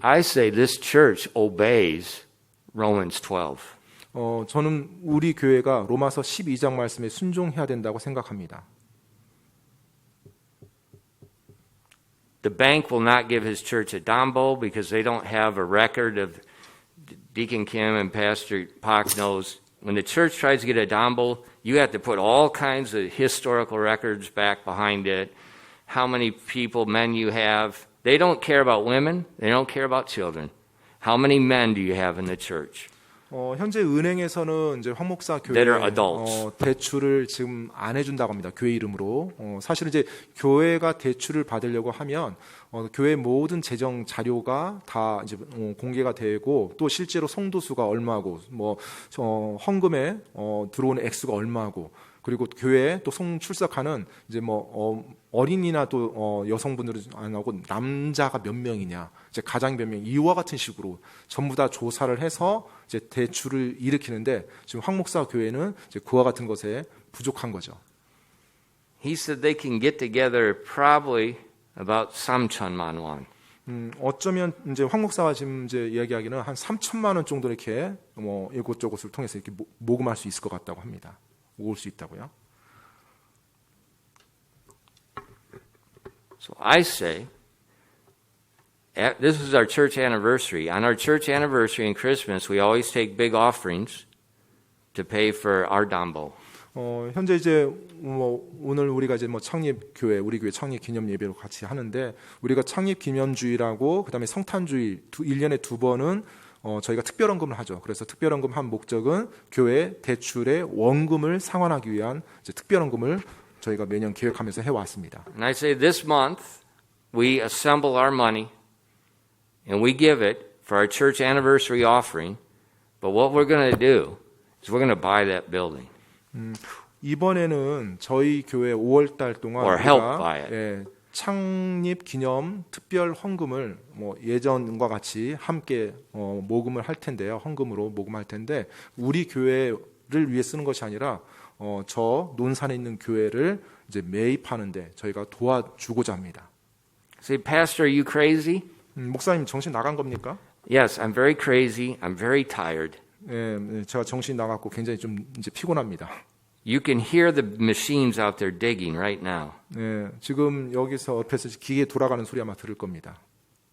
I say this church obeys Romans 12. 저는 우리 교회가 로마서 12장 말씀에 순종해야 된다고 생각합니다. The bank will not give his church a dambo because they don't have a record of Deacon Kim and Pastor Pak knows. When the church tries to get a dambo, you have to put all kinds of historical records back behind it. How many people, men you have. They don't care about women. They don't care about children. How many men do you have in the church? 현재 은행에서는 이제 황 목사 교회 That are adults. 대출을 지금 안 해준다고 합니다. 교회 이름으로. 사실은 이제 교회가 대출을 받으려고 하면 교회 모든 재정 자료가 다 이제 공개가 되고 또 실제로 성도 수가 얼마고 뭐 헌금에 들어오는 액수가 얼마고 그리고 교회에 또 출석하는 이제 뭐 어린이나 또 여성분들은 안 하고 남자가 몇 명이냐, 이제 가장 몇 명, 이와 같은 식으로 전부 다 조사를 해서 이제 대출을 일으키는데 지금 황 목사 교회는 이제 그와 같은 것에 부족한 거죠. He said they can get together probably about 3천만 원. 어쩌면 이제 황 목사가 지금 이제 이야기하기는 한 3천만 원 정도 이렇게 뭐 이곳저곳을 통해서 이렇게 모금할 수 있을 것 같다고 합니다. 모을 수 있다고요. So I say, this is our church anniversary. On our church anniversary and Christmas, we always take big offerings to pay for our dambo. 현재 이제 뭐 오늘 우리가 이제 뭐 창립 교회, 우리 교회 창립 기념 예배로 같이 하는데 우리가 창립 기념주일하고 그다음에 성탄주일 1년에 2번은 저희가 특별헌금을 하죠. 그래서 특별헌금 한 목적은 교회 대출의 원금을 상환하기 위한 이제 특별헌금을 저희가 매년 계획하면서 해왔습니다. And I say this month, we assemble our money and we give it for our church anniversary offering. But what we're going to do is we're going to buy that building. 이번에는 저희 교회 5월 달 동안 Or help buy it. 창립 기념 특별 헌금을 뭐 예전과 같이 함께 모금을 할 텐데요. 헌금으로 모금할 텐데 우리 교회 교회를 위해 쓰는 것이 아니라 저 논산에 있는 교회를 이제 매입하는데 저희가 도와주고자 합니다. Say, Pastor, are you crazy? 목사님 정신 나간 겁니까? Yes, I'm very crazy. I'm very tired. 제가 정신 나갔고 굉장히 좀 이제 피곤합니다. You can hear the machines out there digging right now. 지금 여기서 옆에서 기계 돌아가는 소리 아마 들을 겁니다.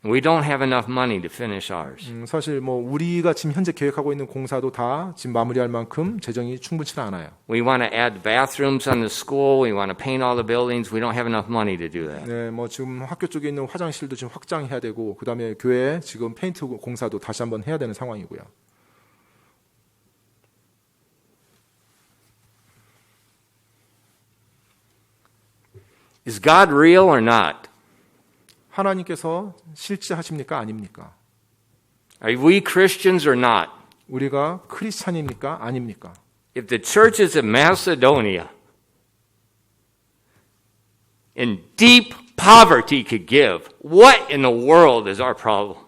We don't have enough money to finish ours. 사실 뭐 우리가 지금 현재 계획하고 있는 공사도 다 지금 마무리할 만큼 재정이 충분치는 않아요. We want to add bathrooms on the school. We want to paint all the buildings. We don't have enough money to do that. 뭐 지금 학교 쪽에 있는 화장실도 지금 확장해야 되고 그다음에 교회 지금 페인트 공사도 다시 한번 해야 되는 상황이고요. Is God real or not? 하나님께서 실제 하십니까? 아닙니까? Are we Christians or not? 우리가 크리스찬입니까? 아닙니까? If the churches of Macedonia in deep poverty could give, what in the world is our problem?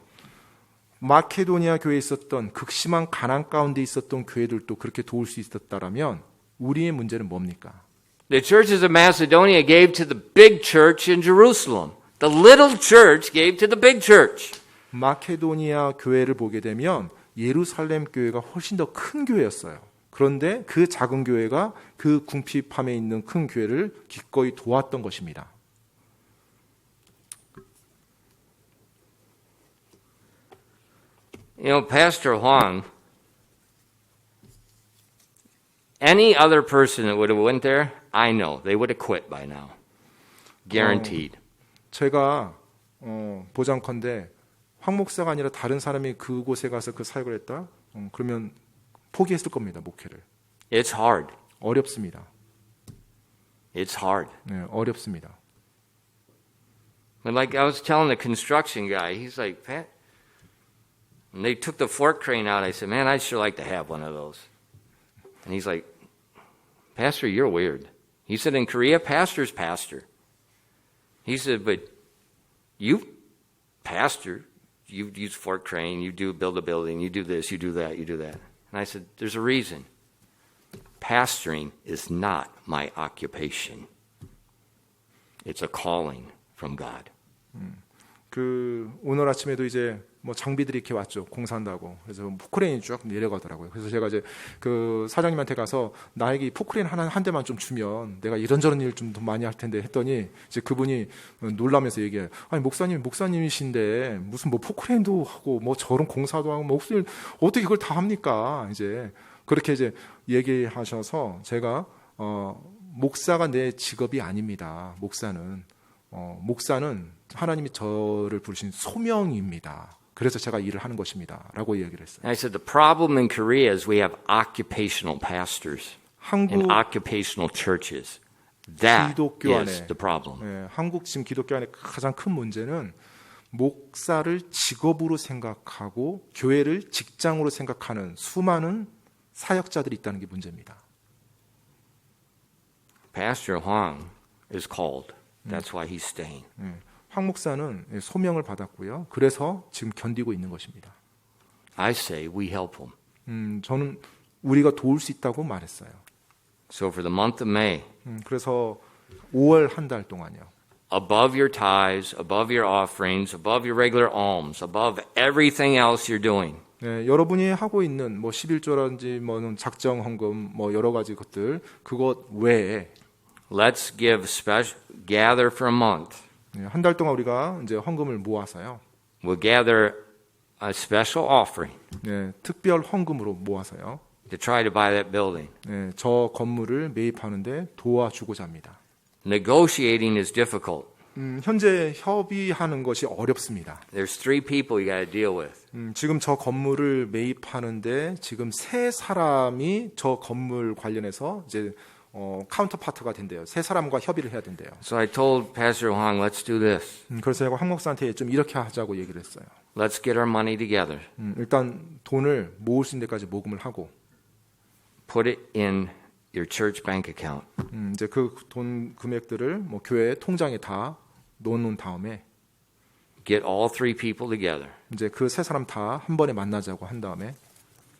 마케도니아 교회에 있었던 극심한 가난 가운데 있었던 교회들도 그렇게 도울 수 있었다라면 우리의 문제는 뭡니까? The churches of Macedonia gave to the big church in Jerusalem. The little church gave to the big church. 마케도니아 교회를 보게 되면 예루살렘 교회가 훨씬 더 큰 교회였어요. 그런데 그 작은 교회가 그 궁핍함에 있는 큰 교회를 기꺼이 도왔던 것입니다. You know, Pastor Huang, any other person that would have went there, I know, they would have quit by now. Guaranteed. 제가 보장컨대 황 목사가 아니라 다른 사람이 그곳에 가서 그 사역을 했다? 그러면 포기했을 겁니다. 목회를. It's hard. 어렵습니다. It's hard. 네, 어렵습니다. And like I was telling the construction guy, he's like, Pat, when they took the fork crane out, I said, man, I'd sure like to have one of those. And he's like, Pastor, you're weird. He said, in Korea, pastor's pastor. He said, but you pastor, you use fork crane, you do build a building, you do this, you do that, you do that. And I said, there's a reason. Pastoring is not my occupation. It's a calling from God. 오늘 아침에도 이제 뭐 장비들이 이렇게 왔죠. 공사한다고. 그래서 포크레인이 쭉 내려가더라고요. 그래서 제가 이제 그 사장님한테 가서 나에게 포크레인 한 대만 좀 주면 내가 이런저런 일 좀 더 많이 할 텐데 했더니 이제 그분이 놀라면서 얘기해요. 아니 목사님이신데 무슨 뭐 포크레인도 하고 뭐 저런 공사도 하고 뭐 목사님 어떻게 그걸 다 합니까? 이제 그렇게 이제 얘기하셔서 제가 목사가 내 직업이 아닙니다. 목사는 하나님이 저를 부르신 소명입니다. 그래서 제가 일을 하는 것입니다. 라고 얘기를 했어요. I said the problem in Korea is we have occupational pastors and occupational churches. That is the problem. 한국 지금 기독교 안에 가장 큰 문제는 목사를 직업으로 생각하고 교회를 직장으로 생각하는 수많은 사역자들이 있다는 게 문제입니다. Pastor Huang is called. That's why he's staying. 황 목사는 소명을 받았고요. 그래서 지금 견디고 있는 것입니다. I say we help him. 저는 우리가 도울 수 있다고 말했어요. So for the month of May, 그래서 5월 한 달 동안요. Above your tithes, above your offerings, above your regular alms, above everything else you're doing. 네, 여러분이 하고 있는 뭐 11조라든지 뭐 작정 헌금 뭐 여러 가지 것들 그것 외에 Let's gather for a month. 한 달 동안 우리가 이제 헌금을 모아서요. We'll gather a special offering. 네, 특별 헌금으로 모아서요. To try to buy that building. 네, 저 건물을 매입하는데 도와주고자 합니다. Negotiating is difficult. 현재 협의하는 것이 어렵습니다. There's 3 people you got to deal with. 지금 저 건물을 매입하는데 지금 3사람이 저 건물 관련해서 이제 카운터파트가 된대요. 3사람과 협의를 해야 된대요. So I told Pastor Huang, let's do this. 그래서 제가 황 목사한테 좀 이렇게 하자고 얘기를 했어요. Let's get our money together. 일단 돈을 모을 수 있는 데까지 모금을 하고 Put it in your church bank account. 이제 그 돈 금액들을 뭐 교회 통장에 다 넣어놓은 다음에 Get all 3 people together. 이제 그 3사람 다 한 번에 만나자고 한 다음에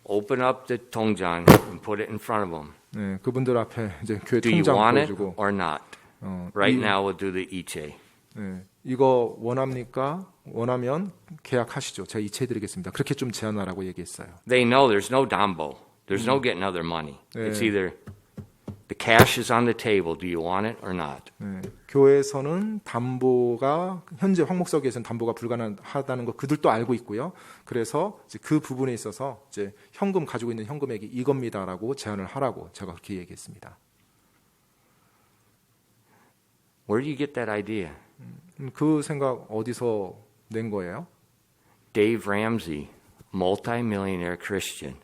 Open up the 통장 and put it in front of them. 네, 그분들 앞에 이제 교회 Do you 통장 want it 보여주고 or not? Right now we'll do the 이체. 네, 이거 원합니까? 원하면 계약하시죠. 제가 이체해드리겠습니다. 그렇게 좀 제안하라고 얘기했어요. They know there's no 담보. There's no getting other money. It's either the cash is on the table. Do you want it or not? 네, 교회에서는 담보가 현재 황목서기에서는 담보가 불가능하다는 거 그들도 알고 있고요. 그래서 이제 그 부분에 있어서 이제 현금 가지고 있는 현금액이 이겁니다라고 제안을 하라고 제가 그렇게 얘기했습니다. Where do you get that idea? 그 생각 어디서 낸 거예요? Dave Ramsey, multi-millionaire Christian.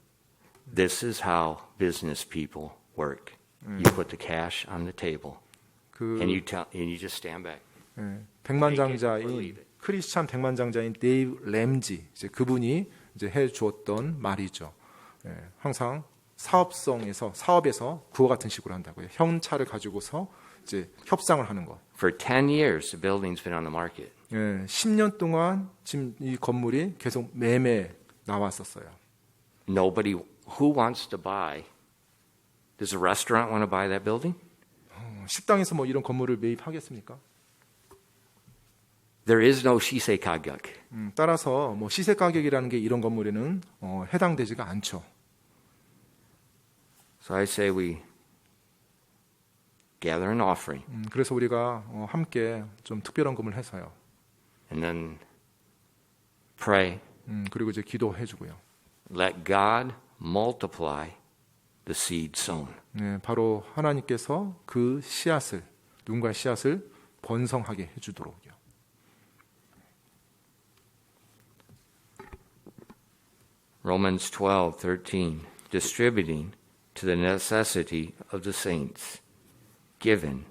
This is how business people work. You put the cash on the table, and you just stand back. 백만장자인 크리스찬 백만장자인 데이브 램지 이제 그분이 이제 해 주었던 말이죠. 항상 사업에서 그와 같은 식으로 한다고요. 현찰을 가지고서 이제 협상을 하는 것. For 10 years, the building's been on the market. 10년 동안 지금 이 건물이 계속 매매 나왔었어요. Nobody who wants to buy. Does a restaurant want to buy that building? 식당에서 뭐 이런 건물을 매입하겠습니까? There is no 시세 가격. 따라서 뭐 시세 가격이라는 게 이런 건물에는 해당되지가 않죠. So I say we gather an offering. 그래서 우리가 함께 좀 특별한 금을 해서요. And then pray. 그리고 이제 기도해주고요. Let God multiply the seed sown. 네, 바로 하나님께서 그 씨앗을 누군가의 씨앗을 번성하게 해주도록요. Romans 12:13, distributing to the necessity of the saints, given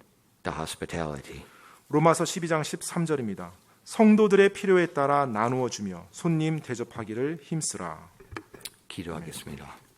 the hospitality. 로마서 12장 13절입니다. 성도들의 필요에 따라 나누어 주며 손님 대접하기를 힘쓰라. 기도하겠습니다.